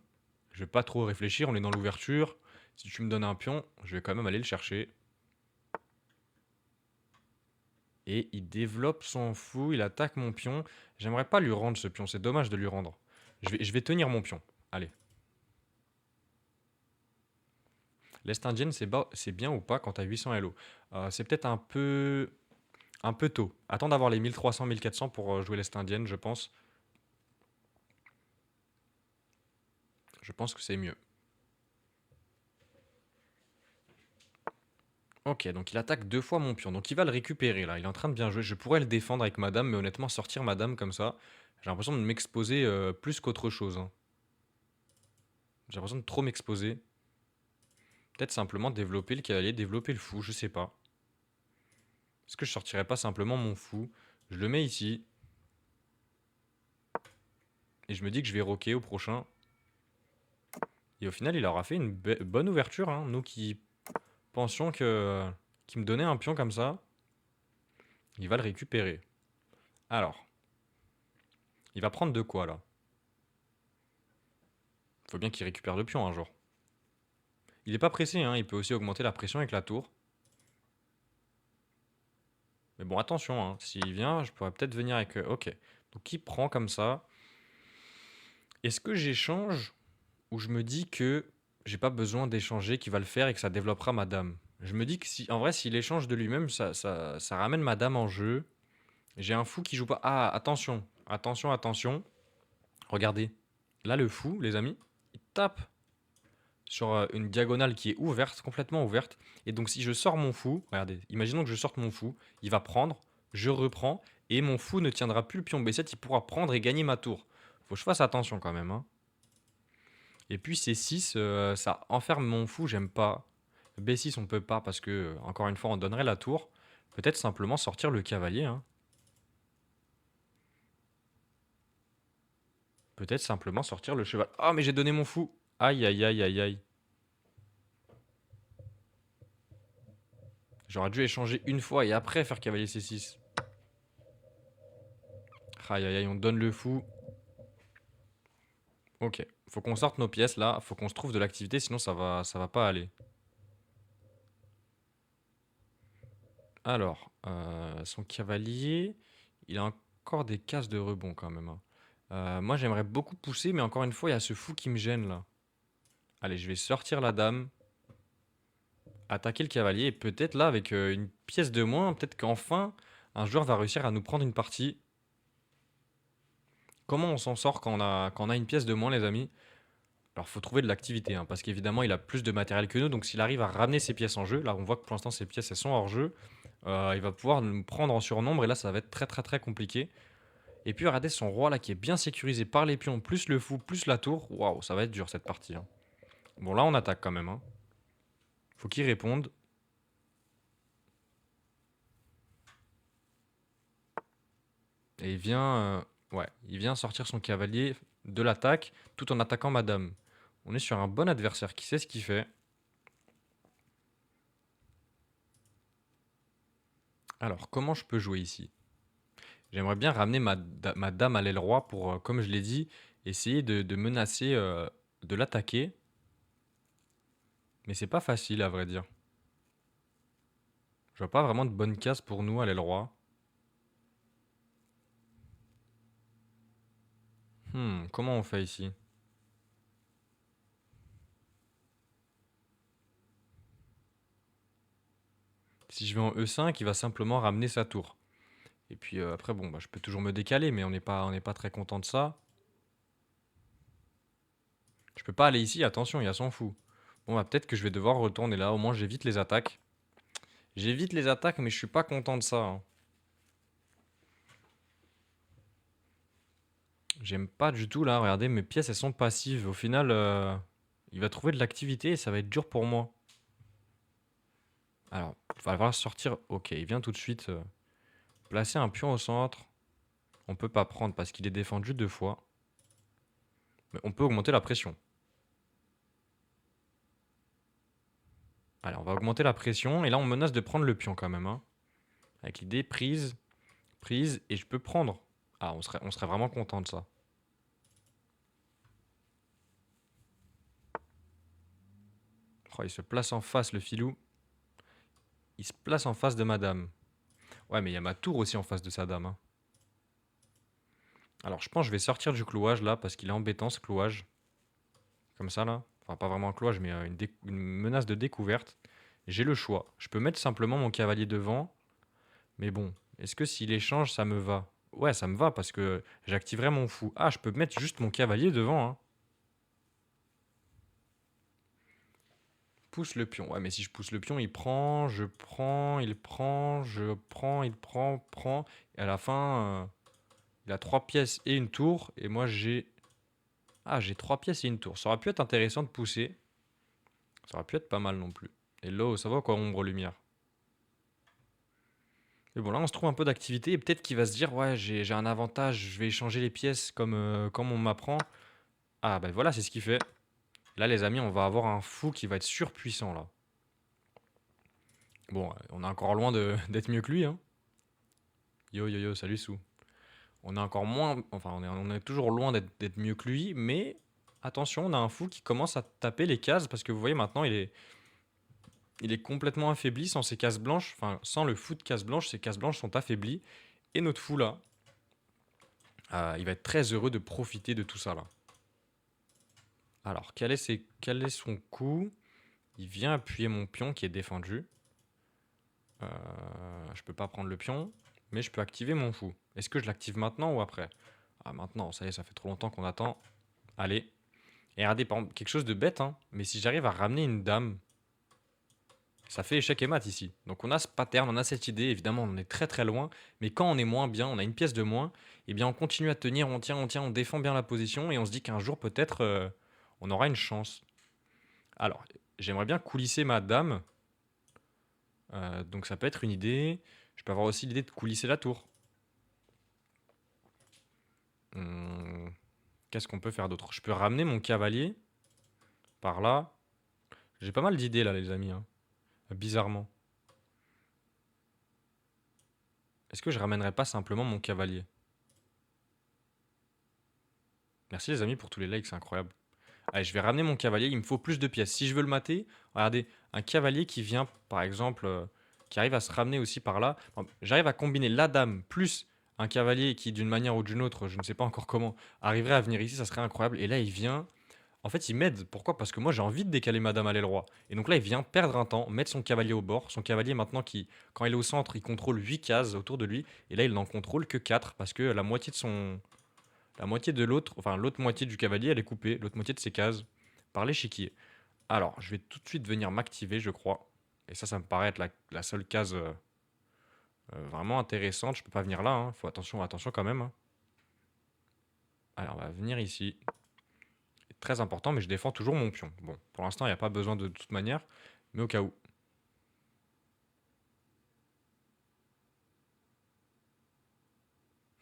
Je vais pas trop réfléchir, on est dans l'ouverture. Si tu me donnes un pion, je vais quand même aller le chercher. Et il développe son fou, il attaque mon pion. J'aimerais pas lui rendre ce pion, c'est dommage de lui rendre. Je vais tenir mon pion. Allez. L'Est indienne, c'est bien ou pas quand t'as 800 Elo? C'est peut-être un peu tôt. Attends d'avoir les 1300, 1400 pour jouer l'Est indienne, je pense. Je pense que c'est mieux. Ok, donc il attaque 2 fois mon pion. Donc il va le récupérer là. Il est en train de bien jouer. Je pourrais le défendre avec madame, mais honnêtement, sortir madame comme ça, j'ai l'impression de m'exposer plus qu'autre chose, hein. J'ai l'impression de trop m'exposer. Peut-être simplement développer le cavalier, développer le fou, je sais pas. Est-ce que je sortirais pas simplement mon fou? Je le mets ici. Et je me dis que je vais roquer au prochain. Et au final, il aura fait une bonne ouverture, hein. Nous qui pensions qu'il me donnait un pion comme ça, il va le récupérer. Alors, il va prendre de quoi là? Faut bien qu'il récupère le pion un jour. Il est pas pressé, hein. Il peut aussi augmenter la pression avec la tour. Mais bon, attention, hein. S'il vient, je pourrais peut-être venir avec... ok. Donc il prend comme ça. Est-ce que j'échange ou je me dis que j'ai pas besoin d'échanger, qu'il va le faire et que ça développera ma dame? Je me dis que si, en vrai, s'il échange de lui-même, ça ramène ma dame en jeu. J'ai un fou qui joue pas. Ah, attention, attention, attention. Regardez. Là, le fou, les amis, il tape sur une diagonale qui est ouverte, complètement ouverte. Et donc, si je sors mon fou, regardez, imaginons que je sorte mon fou, il va prendre, je reprends, et mon fou ne tiendra plus le pion B7, il pourra prendre et gagner ma tour. Faut que je fasse attention quand même, hein. Et puis C6, ça enferme mon fou, j'aime pas. B6, on peut pas parce que, encore une fois, on donnerait la tour. Peut-être simplement sortir le cavalier, hein. Peut-être simplement sortir le cheval. Oh, mais j'ai donné mon fou. Aïe, aïe, aïe, aïe, aïe. J'aurais dû échanger une fois et après faire cavalier C6. Aïe, aïe, aïe, on donne le fou. Ok, faut qu'on sorte nos pièces là. Faut qu'on se trouve de l'activité, sinon ça va pas aller. Alors, son cavalier, il a encore des cases de rebond quand même, hein. Moi, j'aimerais beaucoup pousser, mais encore une fois, il y a ce fou qui me gêne là. Allez, je vais sortir la dame, attaquer le cavalier, et peut-être là, avec une pièce de moins, peut-être qu'enfin, un joueur va réussir à nous prendre une partie. Comment on s'en sort quand on a une pièce de moins, les amis? Alors, faut trouver de l'activité, hein, parce qu'évidemment, il a plus de matériel que nous, donc s'il arrive à ramener ses pièces en jeu, là, on voit que pour l'instant, ses pièces, elles sont hors jeu, il va pouvoir nous prendre en surnombre, et là, ça va être très, très, très compliqué. Et puis, regardez son roi, là, qui est bien sécurisé par les pions, plus le fou, plus la tour. Waouh, ça va être dur, cette partie, hein. Bon, là, on attaque quand même, hein. Faut qu'il réponde. Et il vient sortir son cavalier de l'attaque, tout en attaquant madame. On est sur un bon adversaire qui sait ce qu'il fait. Alors, comment je peux jouer ici? J'aimerais bien ramener ma dame à l'aile roi pour, comme je l'ai dit, essayer de menacer, de l'attaquer. Mais c'est pas facile, à vrai dire. Je vois pas vraiment de bonne case pour nous à l'aile roi. Comment on fait ici? Si je vais en E5, il va simplement ramener sa tour. Et puis après, bon, bah, je peux toujours me décaler, mais on n'est pas très content de ça. Je peux pas aller ici, attention, il y a son fou. Bon, bah, peut-être que je vais devoir retourner là, au moins j'évite les attaques. J'évite les attaques, mais je suis pas content de ça, hein. J'aime pas du tout là, regardez, mes pièces elles sont passives. Au final, il va trouver de l'activité et ça va être dur pour moi. Alors, il va falloir sortir. Ok, il vient tout de suite placer un pion au centre. On peut pas prendre parce qu'il est défendu 2 fois. Mais on peut augmenter la pression. Allez, on va augmenter la pression et là on menace de prendre le pion quand même, hein. Avec l'idée prise, prise et je peux prendre. Ah, on serait vraiment content de ça. Oh, il se place en face, le filou. Il se place en face de ma dame. Ouais, mais il y a ma tour aussi en face de sa dame, hein. Alors, je pense que je vais sortir du clouage là, parce qu'il est embêtant ce clouage. Comme ça là. Enfin, pas vraiment un clouage, mais une menace de découverte. J'ai le choix. Je peux mettre simplement mon cavalier devant. Mais bon, est-ce que s'il échange, ça me va? Ouais, ça me va parce que j'activerai mon fou. Ah, je peux mettre juste mon cavalier devant, hein. Pousse le pion. Ouais, mais si je pousse le pion, il prend, je prends, il prend, je prends, il prend, prend. Et à la fin, il a 3 pièces et une tour. Et moi, j'ai... Ah, j'ai 3 pièces et une tour. Ça aurait pu être intéressant de pousser. Ça aurait pu être pas mal non plus. Et là, ça va quoi, ombre-lumière? Mais bon, là, on se trouve un peu d'activité. Et peut-être qu'il va se dire, ouais, j'ai un avantage. Je vais échanger les pièces comme on m'apprend. Ah, ben voilà, c'est ce qu'il fait. Là, les amis, on va avoir un fou qui va être surpuissant, là. Bon, on est encore loin d'être mieux que lui, hein. Yo, yo, yo, salut Sou. On est encore moins... Enfin, on est toujours loin d'être mieux que lui, mais... Attention, on a un fou qui commence à taper les cases, parce que vous voyez, maintenant, il est complètement affaibli sans ses cases blanches. Enfin, sans le fou de cases blanches, ses cases blanches sont affaiblies. Et notre fou, là, il va être très heureux de profiter de tout ça, là. Alors, quel est son coup? Il vient appuyer mon pion qui est défendu. Je peux pas prendre le pion, mais je peux activer mon fou. Est-ce que je l'active maintenant ou après? Ah, maintenant, ça y est, ça fait trop longtemps qu'on attend. Allez. Et regardez, par exemple, quelque chose de bête, hein, mais si j'arrive à ramener une dame, ça fait échec et mat ici. Donc on a ce pattern, on a cette idée, évidemment on est très très loin, mais quand on est moins bien, on a une pièce de moins, eh bien on continue à tenir, on tient, on défend bien la position, et on se dit qu'un jour peut-être on aura une chance. Alors, j'aimerais bien coulisser ma dame, donc ça peut être une idée. Je peux avoir aussi l'idée de coulisser la tour. Hum, Qu'est-ce qu'on peut faire d'autre? Je peux ramener mon cavalier par là. J'ai pas mal d'idées là, les amis, hein. Bizarrement. Est-ce que je ramènerais pas simplement mon cavalier? Merci les amis pour tous les likes, c'est incroyable. Allez, je vais ramener mon cavalier, il me faut plus de pièces. Si je veux le mater, regardez, un cavalier qui vient, par exemple, qui arrive à se ramener aussi par là. Bon, j'arrive à combiner la dame plus un cavalier qui, d'une manière ou d'une autre, je ne sais pas encore comment, arriverait à venir ici, ça serait incroyable. Et là, il vient. En fait, il m'aide. Pourquoi? Parce que moi, j'ai envie de décaler madame à l'aile roi. Et donc là, il vient perdre un temps, mettre son cavalier au bord. Son cavalier, maintenant, qui, quand il est au centre, il contrôle 8 cases autour de lui. Et là, il n'en contrôle que 4 parce que la moitié de son, la moitié de l'autre, enfin l'autre moitié du cavalier, elle est coupée, l'autre moitié de ses cases, par l'échiquier. Alors, je vais tout de suite venir m'activer, je crois. Et ça me paraît être la seule case vraiment intéressante. Je peux pas venir là, hein. Faut attention, attention quand même, hein. Alors, on va venir ici. C'est très important, mais je défends toujours mon pion. Bon, pour l'instant, il n'y a pas besoin de toute manière, mais au cas où.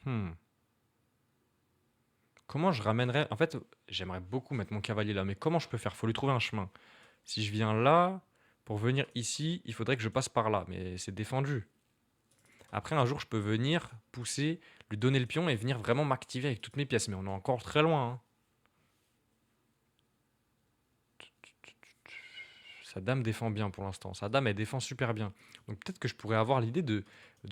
Hmm. Comment je ramènerais... En fait, j'aimerais beaucoup mettre mon cavalier là, mais comment je peux faire? Faut lui trouver un chemin. Si je viens là, pour venir ici, il faudrait que je passe par là, mais c'est défendu. Après, un jour, je peux venir, pousser, lui donner le pion et venir vraiment m'activer avec toutes mes pièces. Mais on est encore très loin, hein. Sa dame défend bien pour l'instant. Sa dame, elle défend super bien. Donc peut-être que je pourrais avoir l'idée de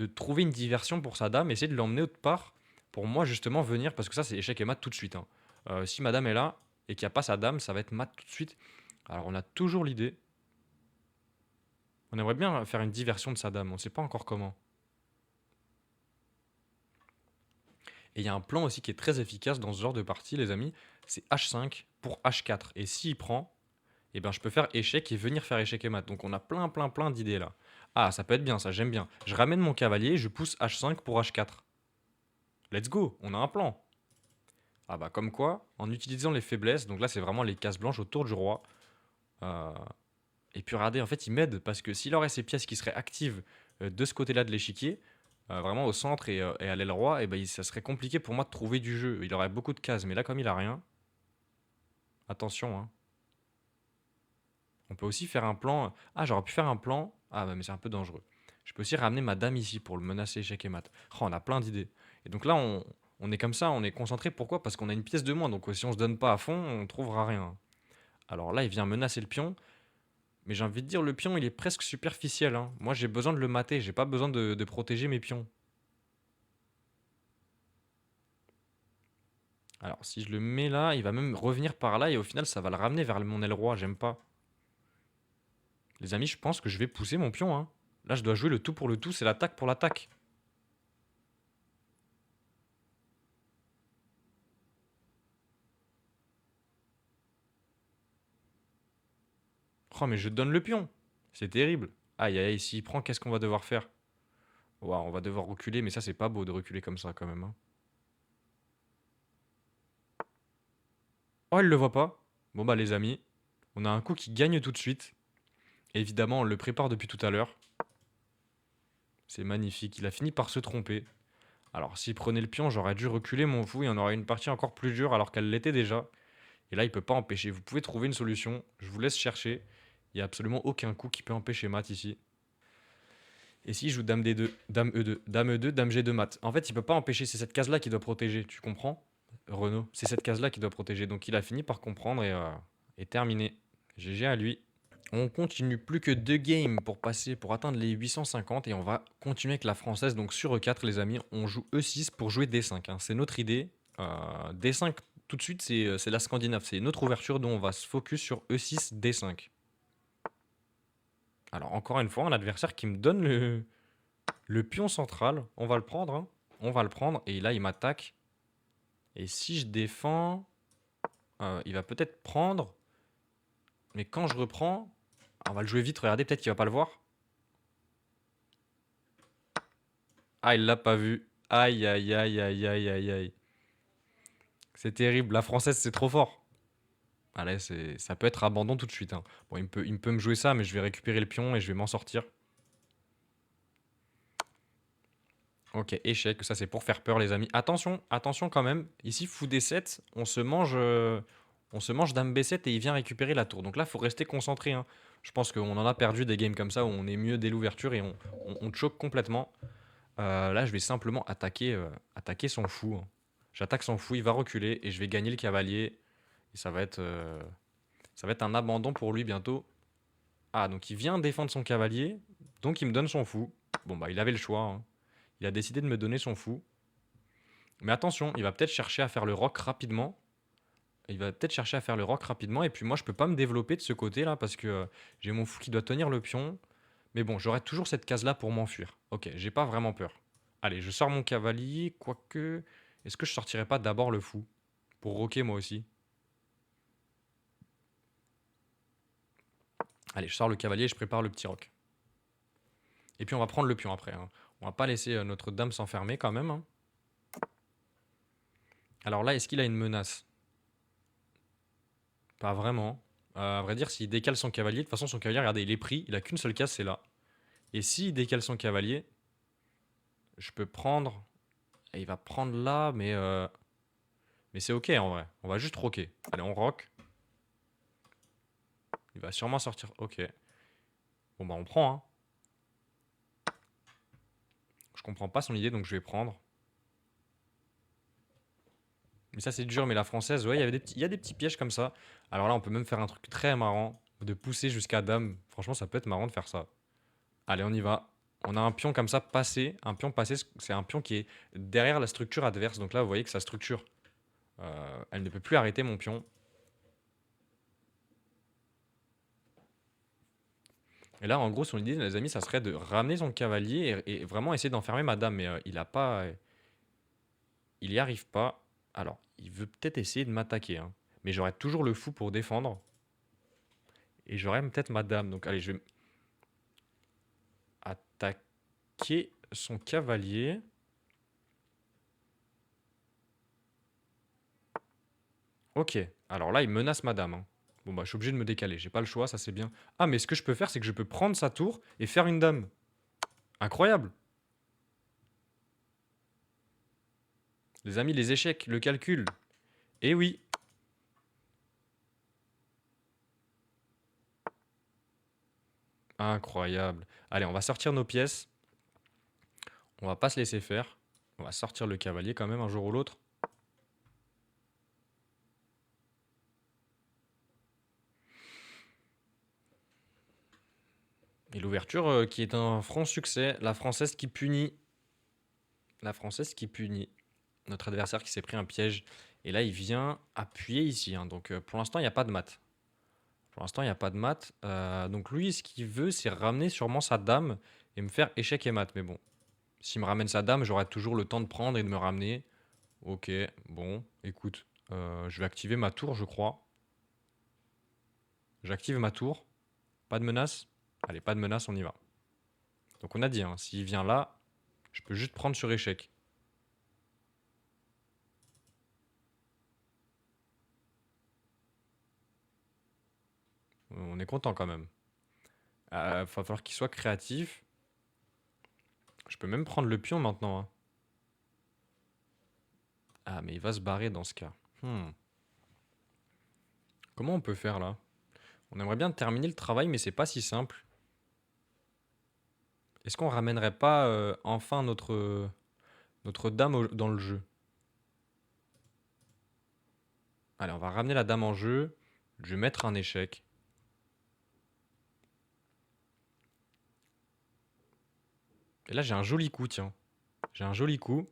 trouver une diversion pour sa dame, essayer de l'emmener autre part, pour moi justement venir, parce que ça c'est échec et mat tout de suite, hein. Si ma dame est là, et qu'il n'y a pas sa dame, ça va être mat tout de suite. Alors on a toujours l'idée. On aimerait bien faire une diversion de sa dame, on ne sait pas encore comment. Et il y a un plan aussi qui est très efficace dans ce genre de partie, les amis, c'est H5 pour H4. Et s'il prend, eh ben, je peux faire échec et venir faire échec et mat. Donc on a plein d'idées là. Ah, ça peut être bien, ça, j'aime bien. Je ramène mon cavalier, je pousse H5 pour H4. Let's go, on a un plan. Ah bah comme quoi, en utilisant les faiblesses, donc là c'est vraiment les cases blanches autour du roi. Euh, et puis regardez, en fait il m'aide parce que s'il aurait ces pièces qui seraient actives de ce côté-là de l'échiquier, vraiment au centre et à l'aile roi, et ben, ça serait compliqué pour moi de trouver du jeu. Il aurait beaucoup de cases, mais là comme il a rien, attention, hein. On peut aussi faire un plan. Ah, j'aurais pu faire un plan. Ah, bah, mais c'est un peu dangereux. Je peux aussi ramener ma dame ici pour le menacer échec et mat. Oh, on a plein d'idées. Et donc là, on est comme ça, on est concentré. Pourquoi? Parce qu'on a une pièce de moins. Donc si on se donne pas à fond, on trouvera rien. Alors là, il vient menacer le pion. Mais j'ai envie de dire, le pion, il est presque superficiel, hein. Moi, j'ai besoin de le mater. J'ai pas besoin de protéger mes pions. Alors, si je le mets là, il va même revenir par là. Et au final, ça va le ramener vers mon aile roi. J'aime pas. Les amis, je pense que je vais pousser mon pion, hein. Là, je dois jouer le tout pour le tout. C'est l'attaque pour l'attaque. Oh, mais je donne le pion. C'est terrible. Aïe, aïe, aïe, s'il prend, qu'est-ce qu'on va devoir faire? Waouh, on va devoir reculer, mais ça, c'est pas beau de reculer comme ça, quand même, hein. Oh, il le voit pas. Bon, bah, les amis, on a un coup qui gagne tout de suite. Évidemment, on le prépare depuis tout à l'heure. C'est magnifique. Il a fini par se tromper. Alors, s'il prenait le pion, j'aurais dû reculer mon fou et on aurait une partie encore plus dure alors qu'elle l'était déjà. Et là, il peut pas empêcher. Vous pouvez trouver une solution. Je vous laisse chercher. Il y a absolument aucun coup qui peut empêcher Matt ici. Et si je joue dame D2, dame E2, dame E2, dame G2 mat. En fait, il peut pas empêcher, c'est cette case-là qui doit protéger, tu comprends? Renault, c'est cette case-là qui doit protéger. Donc il a fini par comprendre et terminé. GG à lui. On continue plus que 2 games pour passer, pour atteindre les 850 et on va continuer avec la française. Donc sur E4, les amis, on joue E6 pour jouer D5, hein. C'est notre idée. D5, tout de suite, c'est la Scandinave. C'est notre ouverture dont on va se focus sur E6, D5. Alors encore une fois, un adversaire qui me donne le pion central. On va le prendre, hein. On va le prendre. Et là, il m'attaque. Et si je défends, il va peut-être prendre. Mais quand je reprends, on va le jouer vite. Regardez, peut-être qu'il va pas le voir. Ah, il l'a pas vu. Aïe, aïe, aïe, aïe, aïe, aïe, aïe. C'est terrible. La française, c'est trop fort. Allez, ça peut être abandon tout de suite, hein. Bon, il peut me jouer ça, mais je vais récupérer le pion et je vais m'en sortir. Ok, échec, ça c'est pour faire peur les amis. Attention, attention quand même. Ici, fou D7, on se mange dame B7 et il vient récupérer la tour. Donc là, faut rester concentré, hein. Je pense qu'on en a perdu des games comme ça où on est mieux dès l'ouverture et on choque complètement. Là, je vais simplement attaquer son fou, hein. J'attaque son fou, il va reculer et je vais gagner le cavalier. Et ça va être un abandon pour lui bientôt. Ah, donc il vient défendre son cavalier, donc il me donne son fou. Bon, bah il avait le choix, hein. Il a décidé de me donner son fou. Mais attention, il va peut-être chercher à faire le rock rapidement. Il va peut-être chercher à faire le rock rapidement. Et puis moi, je peux pas me développer de ce côté-là parce que j'ai mon fou qui doit tenir le pion. Mais bon, j'aurai toujours cette case-là pour m'enfuir. Ok, j'ai pas vraiment peur. Allez, je sors mon cavalier, quoique... Est-ce que je sortirais pas d'abord le fou? Pour rocker moi aussi. Allez, je sors le cavalier et je prépare le petit rock. Et puis on va prendre le pion après, hein. On va pas laisser notre dame s'enfermer quand même, hein. Alors là, est-ce qu'il a une menace? Pas vraiment. À vrai dire, s'il décale son cavalier, de toute façon son cavalier, regardez, il est pris, il a qu'une seule case, c'est là. Et s'il décale son cavalier, je peux prendre... Et il va prendre là, mais c'est ok en vrai. On va juste rocker. Allez, on rock. Il va sûrement sortir... Ok. Bon bah on prend, hein. Je comprends pas son idée, donc je vais prendre. Mais ça c'est dur, mais la française, ouais, il y a des petits pièges comme ça. Alors là, on peut même faire un truc très marrant, de pousser jusqu'à dame. Franchement, ça peut être marrant de faire ça. Allez, on y va. On a un pion comme ça passé. Un pion passé, c'est un pion qui est derrière la structure adverse. Donc là, vous voyez que sa structure, elle ne peut plus arrêter mon pion. Et là, en gros, son idée, les amis, ça serait de ramener son cavalier et vraiment essayer d'enfermer ma dame. Mais il a pas, il y arrive pas. Alors, il veut peut-être essayer de m'attaquer, hein. Mais j'aurai toujours le fou pour défendre. Et j'aurai peut-être ma dame. Donc allez, je vais attaquer son cavalier. Ok, alors là, il menace ma dame, hein. Bon, bah, je suis obligé de me décaler. J'ai pas le choix, ça c'est bien. Ah, mais ce que je peux faire, c'est que je peux prendre sa tour et faire une dame. Incroyable. Les amis, les échecs, le calcul. Eh oui. Incroyable. Allez, on va sortir nos pièces. On va pas se laisser faire. On va sortir le cavalier quand même un jour ou l'autre. Et l'ouverture qui est un franc succès. La française qui punit. La française qui punit. Notre adversaire qui s'est pris un piège. Et là, il vient appuyer ici, hein. Donc pour l'instant, il n'y a pas de mat. Pour l'instant, il n'y a pas de mat. Donc lui, ce qu'il veut, c'est ramener sûrement sa dame et me faire échec et mat. Mais bon, s'il me ramène sa dame, j'aurai toujours le temps de prendre et de me ramener. Ok, bon, écoute, je vais activer ma tour, je crois. J'active ma tour. Pas de menace? Allez, pas de menace, on y va. Donc on a dit, hein, s'il vient là, je peux juste prendre sur échec. On est content quand même. Va falloir qu'il soit créatif. Je peux même prendre le pion maintenant, hein. Ah, mais il va se barrer dans ce cas. Comment on peut faire là? On aimerait bien terminer le travail, mais c'est pas si simple. Est-ce qu'on ramènerait pas enfin notre dame dans le jeu? Allez, on va ramener la dame en jeu. Je vais mettre un échec. Et là, j'ai un joli coup, tiens. J'ai un joli coup.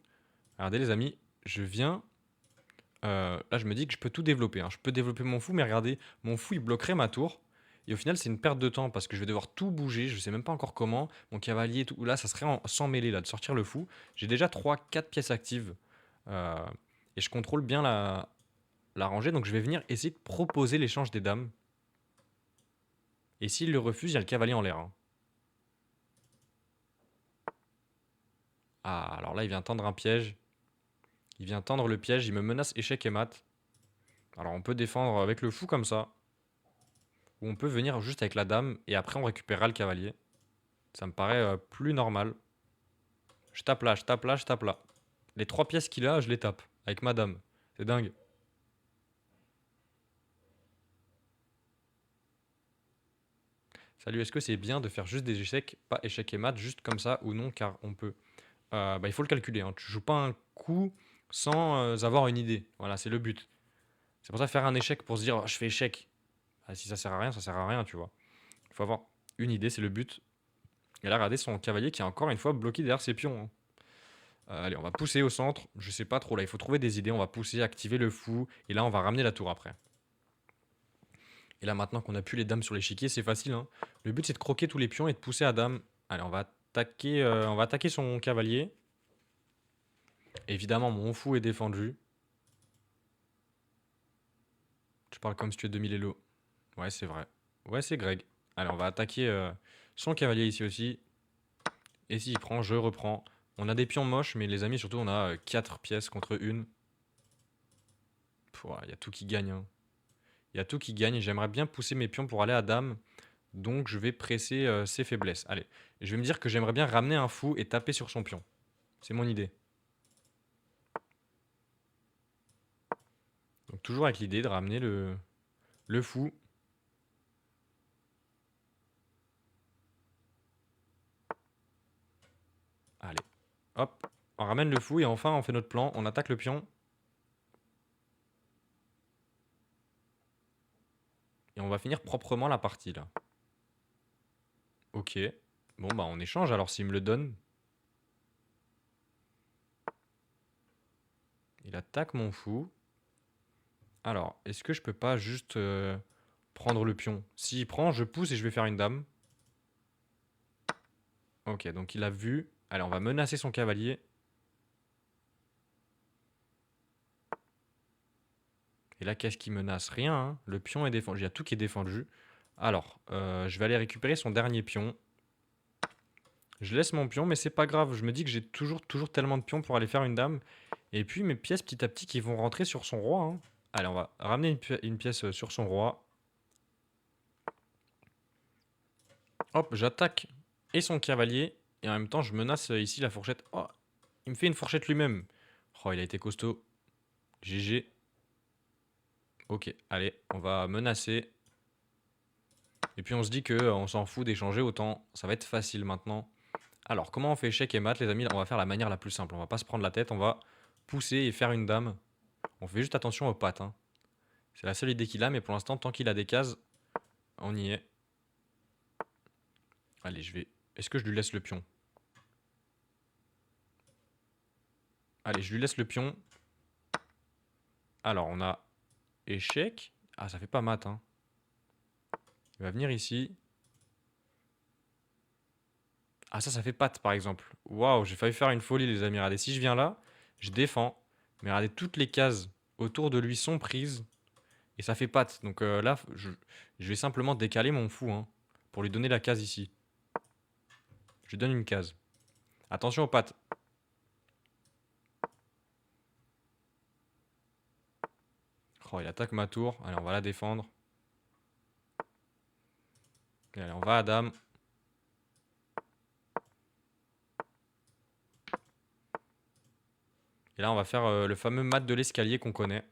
Regardez les amis, je viens... là, je me dis que je peux tout développer, hein. Je peux développer mon fou, mais regardez, mon fou, il bloquerait ma tour. Et au final, c'est une perte de temps parce que je vais devoir tout bouger. Je sais même pas encore comment. Mon cavalier, tout. Là, ça serait sans mêler, là, de sortir le fou. J'ai déjà 3, 4 pièces actives. Euh, et je contrôle bien la rangée. Donc, je vais venir essayer de proposer l'échange des dames. Et s'il le refuse, il y a le cavalier en l'air, hein. Ah, alors là, il vient tendre un piège. Il vient tendre le piège. Il me menace échec et mat. Alors, on peut défendre avec le fou comme ça. Ou on peut venir juste avec la dame. Et après, on récupérera le cavalier. Ça me paraît plus normal. Je tape là, je tape là, je tape là. Les 3 pièces qu'il a, je les tape. Avec madame. C'est dingue. Salut, est-ce que c'est bien de faire juste des échecs, pas échecs et maths, juste comme ça ou non, car on peut. Bah, il faut le calculer, hein. Tu joues pas un coup sans avoir une idée. Voilà, c'est le but. C'est pour ça faire un échec pour se dire, oh, je fais échec. Ah, si ça sert à rien, ça sert à rien, tu vois. Il faut avoir une idée, c'est le but. Et là, regardez son cavalier qui est encore une fois bloqué derrière ses pions, hein. Allez, on va pousser au centre. Je sais pas trop là, il faut trouver des idées. On va pousser, activer le fou. Et là, on va ramener la tour après. Et là, maintenant qu'on a plus les dames sur l'échiquier, c'est facile, hein. Le but, c'est de croquer tous les pions et de pousser à dame. Allez, on va attaquer son cavalier. Évidemment, mon fou est défendu. Tu parles comme si tu es 2000 Elo. Ouais, c'est vrai. Ouais, c'est Greg. Allez, on va attaquer son cavalier ici aussi. Et s'il prend, je reprends. On a des pions moches, mais les amis, surtout, on a 4 pièces contre une. Il y a tout qui gagne, hein. Il y a tout qui gagne. J'aimerais bien pousser mes pions pour aller à dame. Donc, je vais presser ses faiblesses. Allez, je vais me dire que j'aimerais bien ramener un fou et taper sur son pion. C'est mon idée. Donc, toujours avec l'idée de ramener le fou. Allez, hop. On ramène le fou et enfin, on fait notre plan. On attaque le pion. Et on va finir proprement la partie, là. Ok. Bon, bah, on échange alors s'il me le donne. Il attaque mon fou. Alors, est-ce que je peux pas juste prendre le pion? S'il prend, je pousse et je vais faire une dame. Ok, donc il a vu. Allez, on va menacer son cavalier. Et là, qu'est-ce qui menace? Rien, hein. Le pion est défendu. Il y a tout qui est défendu. Alors, je vais aller récupérer son dernier pion. Je laisse mon pion, mais c'est pas grave. Je me dis que j'ai toujours tellement de pions pour aller faire une dame. Et puis mes pièces petit à petit qui vont rentrer sur son roi, hein. Allez, on va ramener une pièce sur son roi. Hop, j'attaque et son cavalier. Et en même temps, je menace ici la fourchette. Oh, il me fait une fourchette lui-même. Oh, il a été costaud. GG. Ok, allez, on va menacer. Et puis on se dit que on s'en fout d'échanger autant. Ça va être facile maintenant. Alors, comment on fait échec et mat, les amis? On va faire la manière la plus simple. On va pas se prendre la tête. On va pousser et faire une dame. On fait juste attention aux pattes, hein. C'est la seule idée qu'il a, mais pour l'instant, tant qu'il a des cases, on y est. Allez, je vais... Est-ce que je lui laisse le pion? Allez, je lui laisse le pion. Alors, on a échec. Ah, ça fait pas mat, hein. Il va venir ici. Ah, ça fait patte, par exemple. Waouh, j'ai failli faire une folie, les amis. Regardez, si je viens là, je défends. Mais regardez, toutes les cases autour de lui sont prises. Et ça fait patte. Donc là, je vais simplement décaler mon fou, hein, pour lui donner la case ici. Je lui donne une case. Attention aux pattes. Oh, il attaque ma tour. Allez, on va la défendre. Et allez, on va à dame. Et là, on va faire le fameux mat de l'escalier qu'on connaît.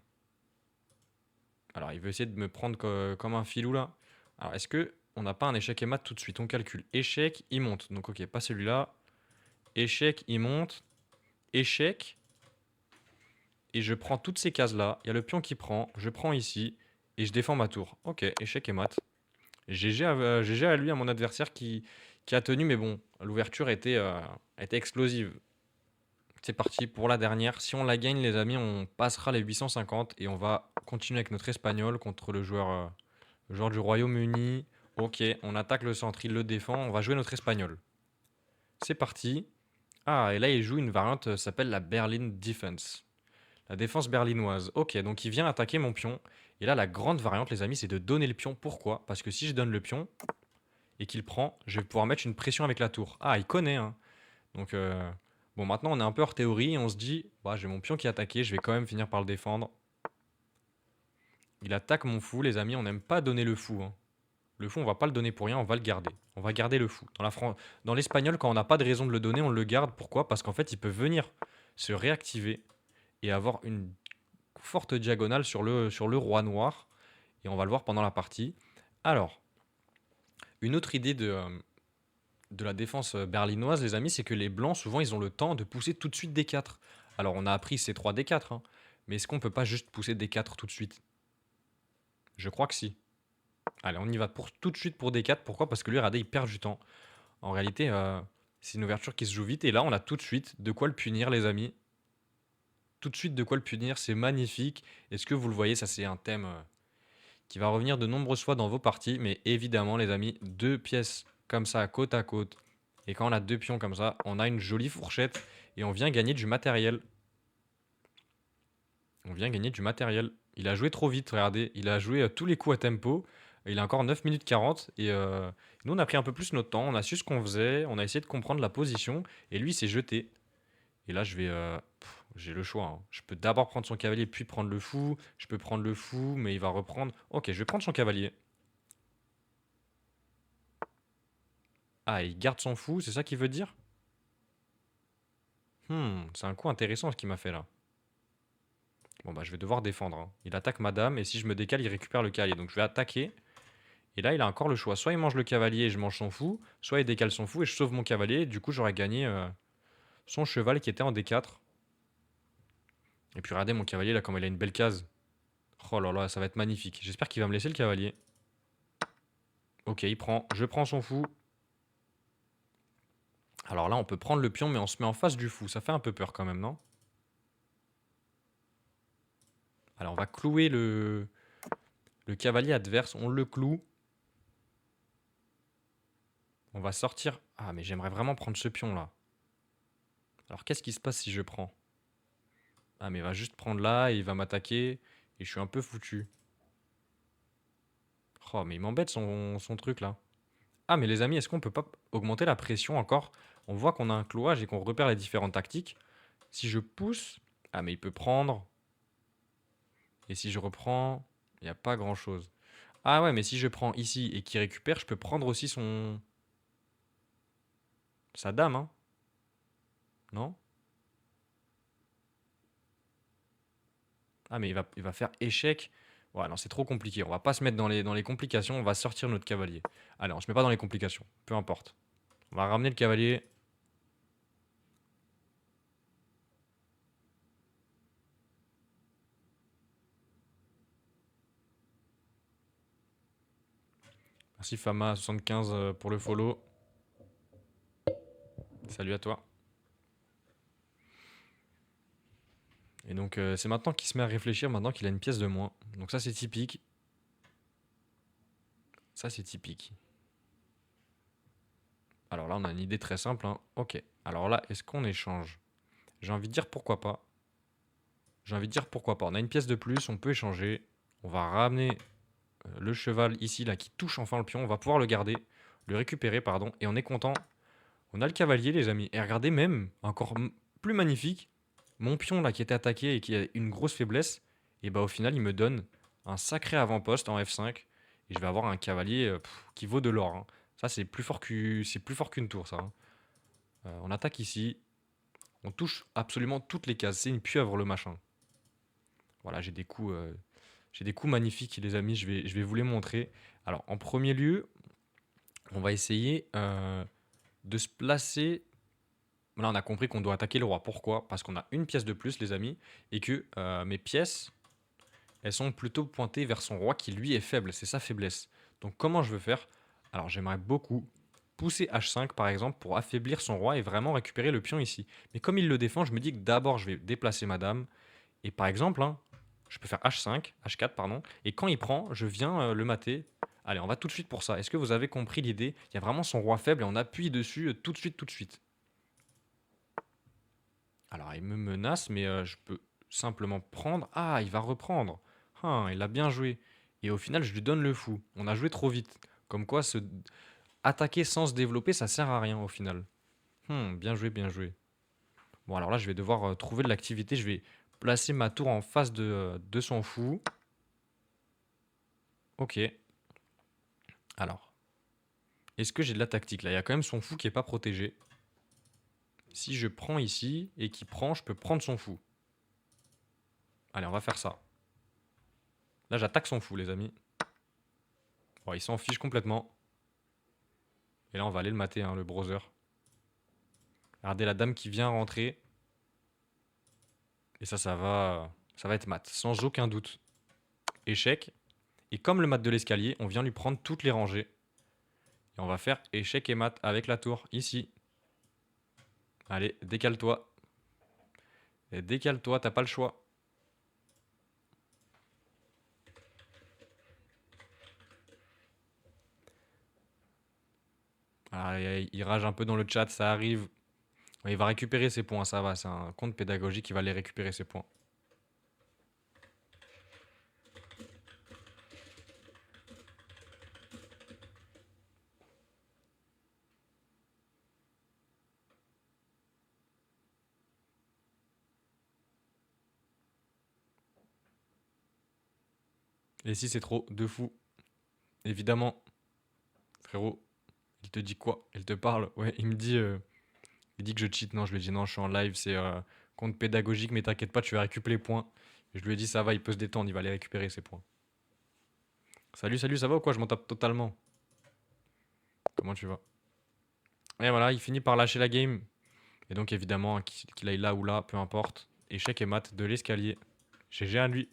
Alors, il veut essayer de me prendre comme un filou là. Alors, est-ce que on n'a pas un échec et mat tout de suite? On calcule. Échec, il monte. Donc, ok, pas celui-là. Échec, il monte. Échec. Et je prends toutes ces cases-là. Il y a le pion qui prend. Je prends ici. Et je défends ma tour. Ok, échec et mat. GG GG à lui, à mon adversaire qui a tenu. Mais bon, l'ouverture était explosive. C'est parti pour la dernière. Si on la gagne, les amis, on passera les 850 et on va continuer avec notre espagnol contre le joueur du Royaume-Uni. Ok, on attaque le centre, il le défend. On va jouer notre espagnol. C'est parti. Ah, et là, il joue une variante, s'appelle la Berlin Defense. La défense berlinoise. Ok, donc il vient attaquer mon pion. Et là, la grande variante, les amis, c'est de donner le pion. Pourquoi? Parce que si je donne le pion et qu'il prend, je vais pouvoir mettre une pression avec la tour. Ah, il connaît, hein. Donc, bon, maintenant, on est un peu hors théorie et on se dit, bah, j'ai mon pion qui est attaqué, je vais quand même finir par le défendre. Il attaque mon fou, les amis, on n'aime pas donner le fou, hein. Le fou, on va pas le donner pour rien, on va le garder. On va garder le fou. Dans l'espagnol, quand on n'a pas de raison de le donner, on le garde. Pourquoi? Parce qu'en fait, il peut venir se réactiver et avoir une forte diagonale sur le roi noir. Et on va le voir pendant la partie. Alors, une autre idée de la défense berlinoise, les amis, c'est que les blancs, souvent, ils ont le temps de pousser tout de suite D4. Alors, on a appris C3, D4, hein, mais est-ce qu'on peut pas juste pousser D4 tout de suite? Je crois que si. Allez, on y va tout de suite pour D4. Pourquoi? Parce que lui, regardez, il perd du temps. En réalité, c'est une ouverture qui se joue vite. Et là, on a tout de suite de quoi le punir, les amis. Tout de suite de quoi le punir. C'est magnifique. Est-ce que vous le voyez? Ça, c'est un thème qui va revenir de nombreuses fois dans vos parties. Mais évidemment, les amis, deux pièces comme ça, côte à côte. Et quand on a deux pions comme ça, on a une jolie fourchette. Et on vient gagner du matériel. On vient gagner du matériel. Il a joué trop vite, regardez. Il a joué tous les coups à tempo. Il a encore 9 minutes 40. Et nous, on a pris un peu plus notre temps. On a su ce qu'on faisait. On a essayé de comprendre la position. Et lui, il s'est jeté. Et là, j'ai le choix, hein. Je peux d'abord prendre son cavalier, puis prendre le fou. Je peux prendre le fou, mais il va reprendre. Ok, je vais prendre son cavalier. Ah, il garde son fou, c'est ça qu'il veut dire? C'est un coup intéressant ce qu'il m'a fait là. Bon, bah, je vais devoir défendre, hein. Il attaque madame, et si je me décale, il récupère le cavalier. Donc je vais attaquer. Et là, il a encore le choix. Soit il mange le cavalier et je mange son fou, soit il décale son fou et je sauve mon cavalier. Du coup, j'aurais gagné son cheval qui était en D4. Et puis regardez mon cavalier là, comme il a une belle case. Oh là là, ça va être magnifique. J'espère qu'il va me laisser le cavalier. Ok, il prend. Je prends son fou. Alors là, on peut prendre le pion, mais on se met en face du fou. Ça fait un peu peur quand même, non? Alors on va clouer le cavalier adverse. On le cloue. On va sortir. Ah, mais j'aimerais vraiment prendre ce pion là. Alors qu'est-ce qui se passe si je prends? Ah, mais il va juste prendre là et il va m'attaquer. Et je suis un peu foutu. Oh, mais il m'embête son truc là. Ah, mais les amis, est-ce qu'on peut pas augmenter la pression encore? On voit qu'on a un clouage et qu'on repère les différentes tactiques. Si je pousse... Ah, mais il peut prendre. Et si je reprends... Il n'y a pas grand-chose. Ah ouais, mais si je prends ici et qu'il récupère, je peux prendre aussi sa dame, hein? Non? Ah, mais il va faire échec. Ouais, non, c'est trop compliqué. On va pas se mettre dans les complications. On va sortir notre cavalier. Allez, on se met pas dans les complications. Peu importe. On va ramener le cavalier. Merci Fama75 pour le follow. Salut à toi. Et donc c'est maintenant qu'il se met à réfléchir, maintenant qu'il a une pièce de moins. Donc ça c'est typique. Ça c'est typique. Alors là on a une idée très simple, hein. Ok. Alors là, est-ce qu'on échange? J'ai envie de dire pourquoi pas. J'ai envie de dire pourquoi pas. On a une pièce de plus, on peut échanger. On va ramener le cheval ici, là, qui touche enfin le pion. On va pouvoir le garder, le récupérer, pardon. Et on est content. On a le cavalier, les amis. Et regardez même, encore plus magnifique, mon pion là qui était attaqué et qui a une grosse faiblesse. Et bah au final, il me donne un sacré avant-poste en F5. Et je vais avoir un cavalier qui vaut de l'or, hein. Ça, c'est plus fort qu'une tour, ça, hein. On attaque ici. On touche absolument toutes les cases. C'est une pieuvre, le machin. Voilà, j'ai des coups magnifiques, les amis. Je vais vous les montrer. Alors, en premier lieu, on va essayer de se placer. Là, on a compris qu'on doit attaquer le roi. Pourquoi? Parce qu'on a une pièce de plus, les amis, et que mes pièces, elles sont plutôt pointées vers son roi qui, lui, est faible. C'est sa faiblesse. Donc, comment je veux faire? Alors, j'aimerais beaucoup pousser H5, par exemple, pour affaiblir son roi et vraiment récupérer le pion ici. Mais comme il le défend, je me dis que d'abord, je vais déplacer ma dame. Et par exemple, hein, je peux faire H5, H4, pardon. Et quand il prend, je viens le mater. Allez, on va tout de suite pour ça. Est-ce que vous avez compris l'idée? Il y a vraiment son roi faible et on appuie dessus tout de suite, tout de suite. Alors, il me menace, mais je peux simplement prendre. Ah, il va reprendre. Ah, il a bien joué. Et au final, je lui donne le fou. On a joué trop vite. Comme quoi, attaquer sans se développer, ça sert à rien au final. Bien joué, bien joué. Bon, alors là, je vais devoir trouver de l'activité. Je vais placer ma tour en face de son fou. Ok. Alors, est-ce que j'ai de la tactique là? Il y a quand même son fou qui est pas protégé. Si je prends ici et qu'il prend, je peux prendre son fou. Allez, on va faire ça. Là, j'attaque son fou, les amis. Bon, il s'en fiche complètement. Et là, on va aller le mater, hein, le browser. Regardez la dame qui vient rentrer. Et ça va être mat, sans aucun doute. Échec. Et comme le mat de l'escalier, on vient lui prendre toutes les rangées. Et on va faire échec et mat avec la tour, ici. Allez, décale-toi. Et décale-toi, t'as pas le choix. Ah, il rage un peu dans le chat, ça arrive. Il va récupérer ses points, ça va. C'est un compte pédagogique, il va les récupérer ses points. Et si c'est trop de fou, évidemment, frérot, il te dit quoi? Il te parle? Ouais, il dit que je cheat. Non, je lui ai dit non, je suis en live, c'est compte pédagogique, mais t'inquiète pas, tu vas récupérer les points. Et je lui ai dit ça va, il peut se détendre, il va les récupérer ses points. Salut, salut, ça va ou quoi? Je m'en tape totalement. Comment tu vas? Et voilà, il finit par lâcher la game. Et donc évidemment, qu'il aille là ou là, peu importe. Échec et mat de l'escalier. GG à lui.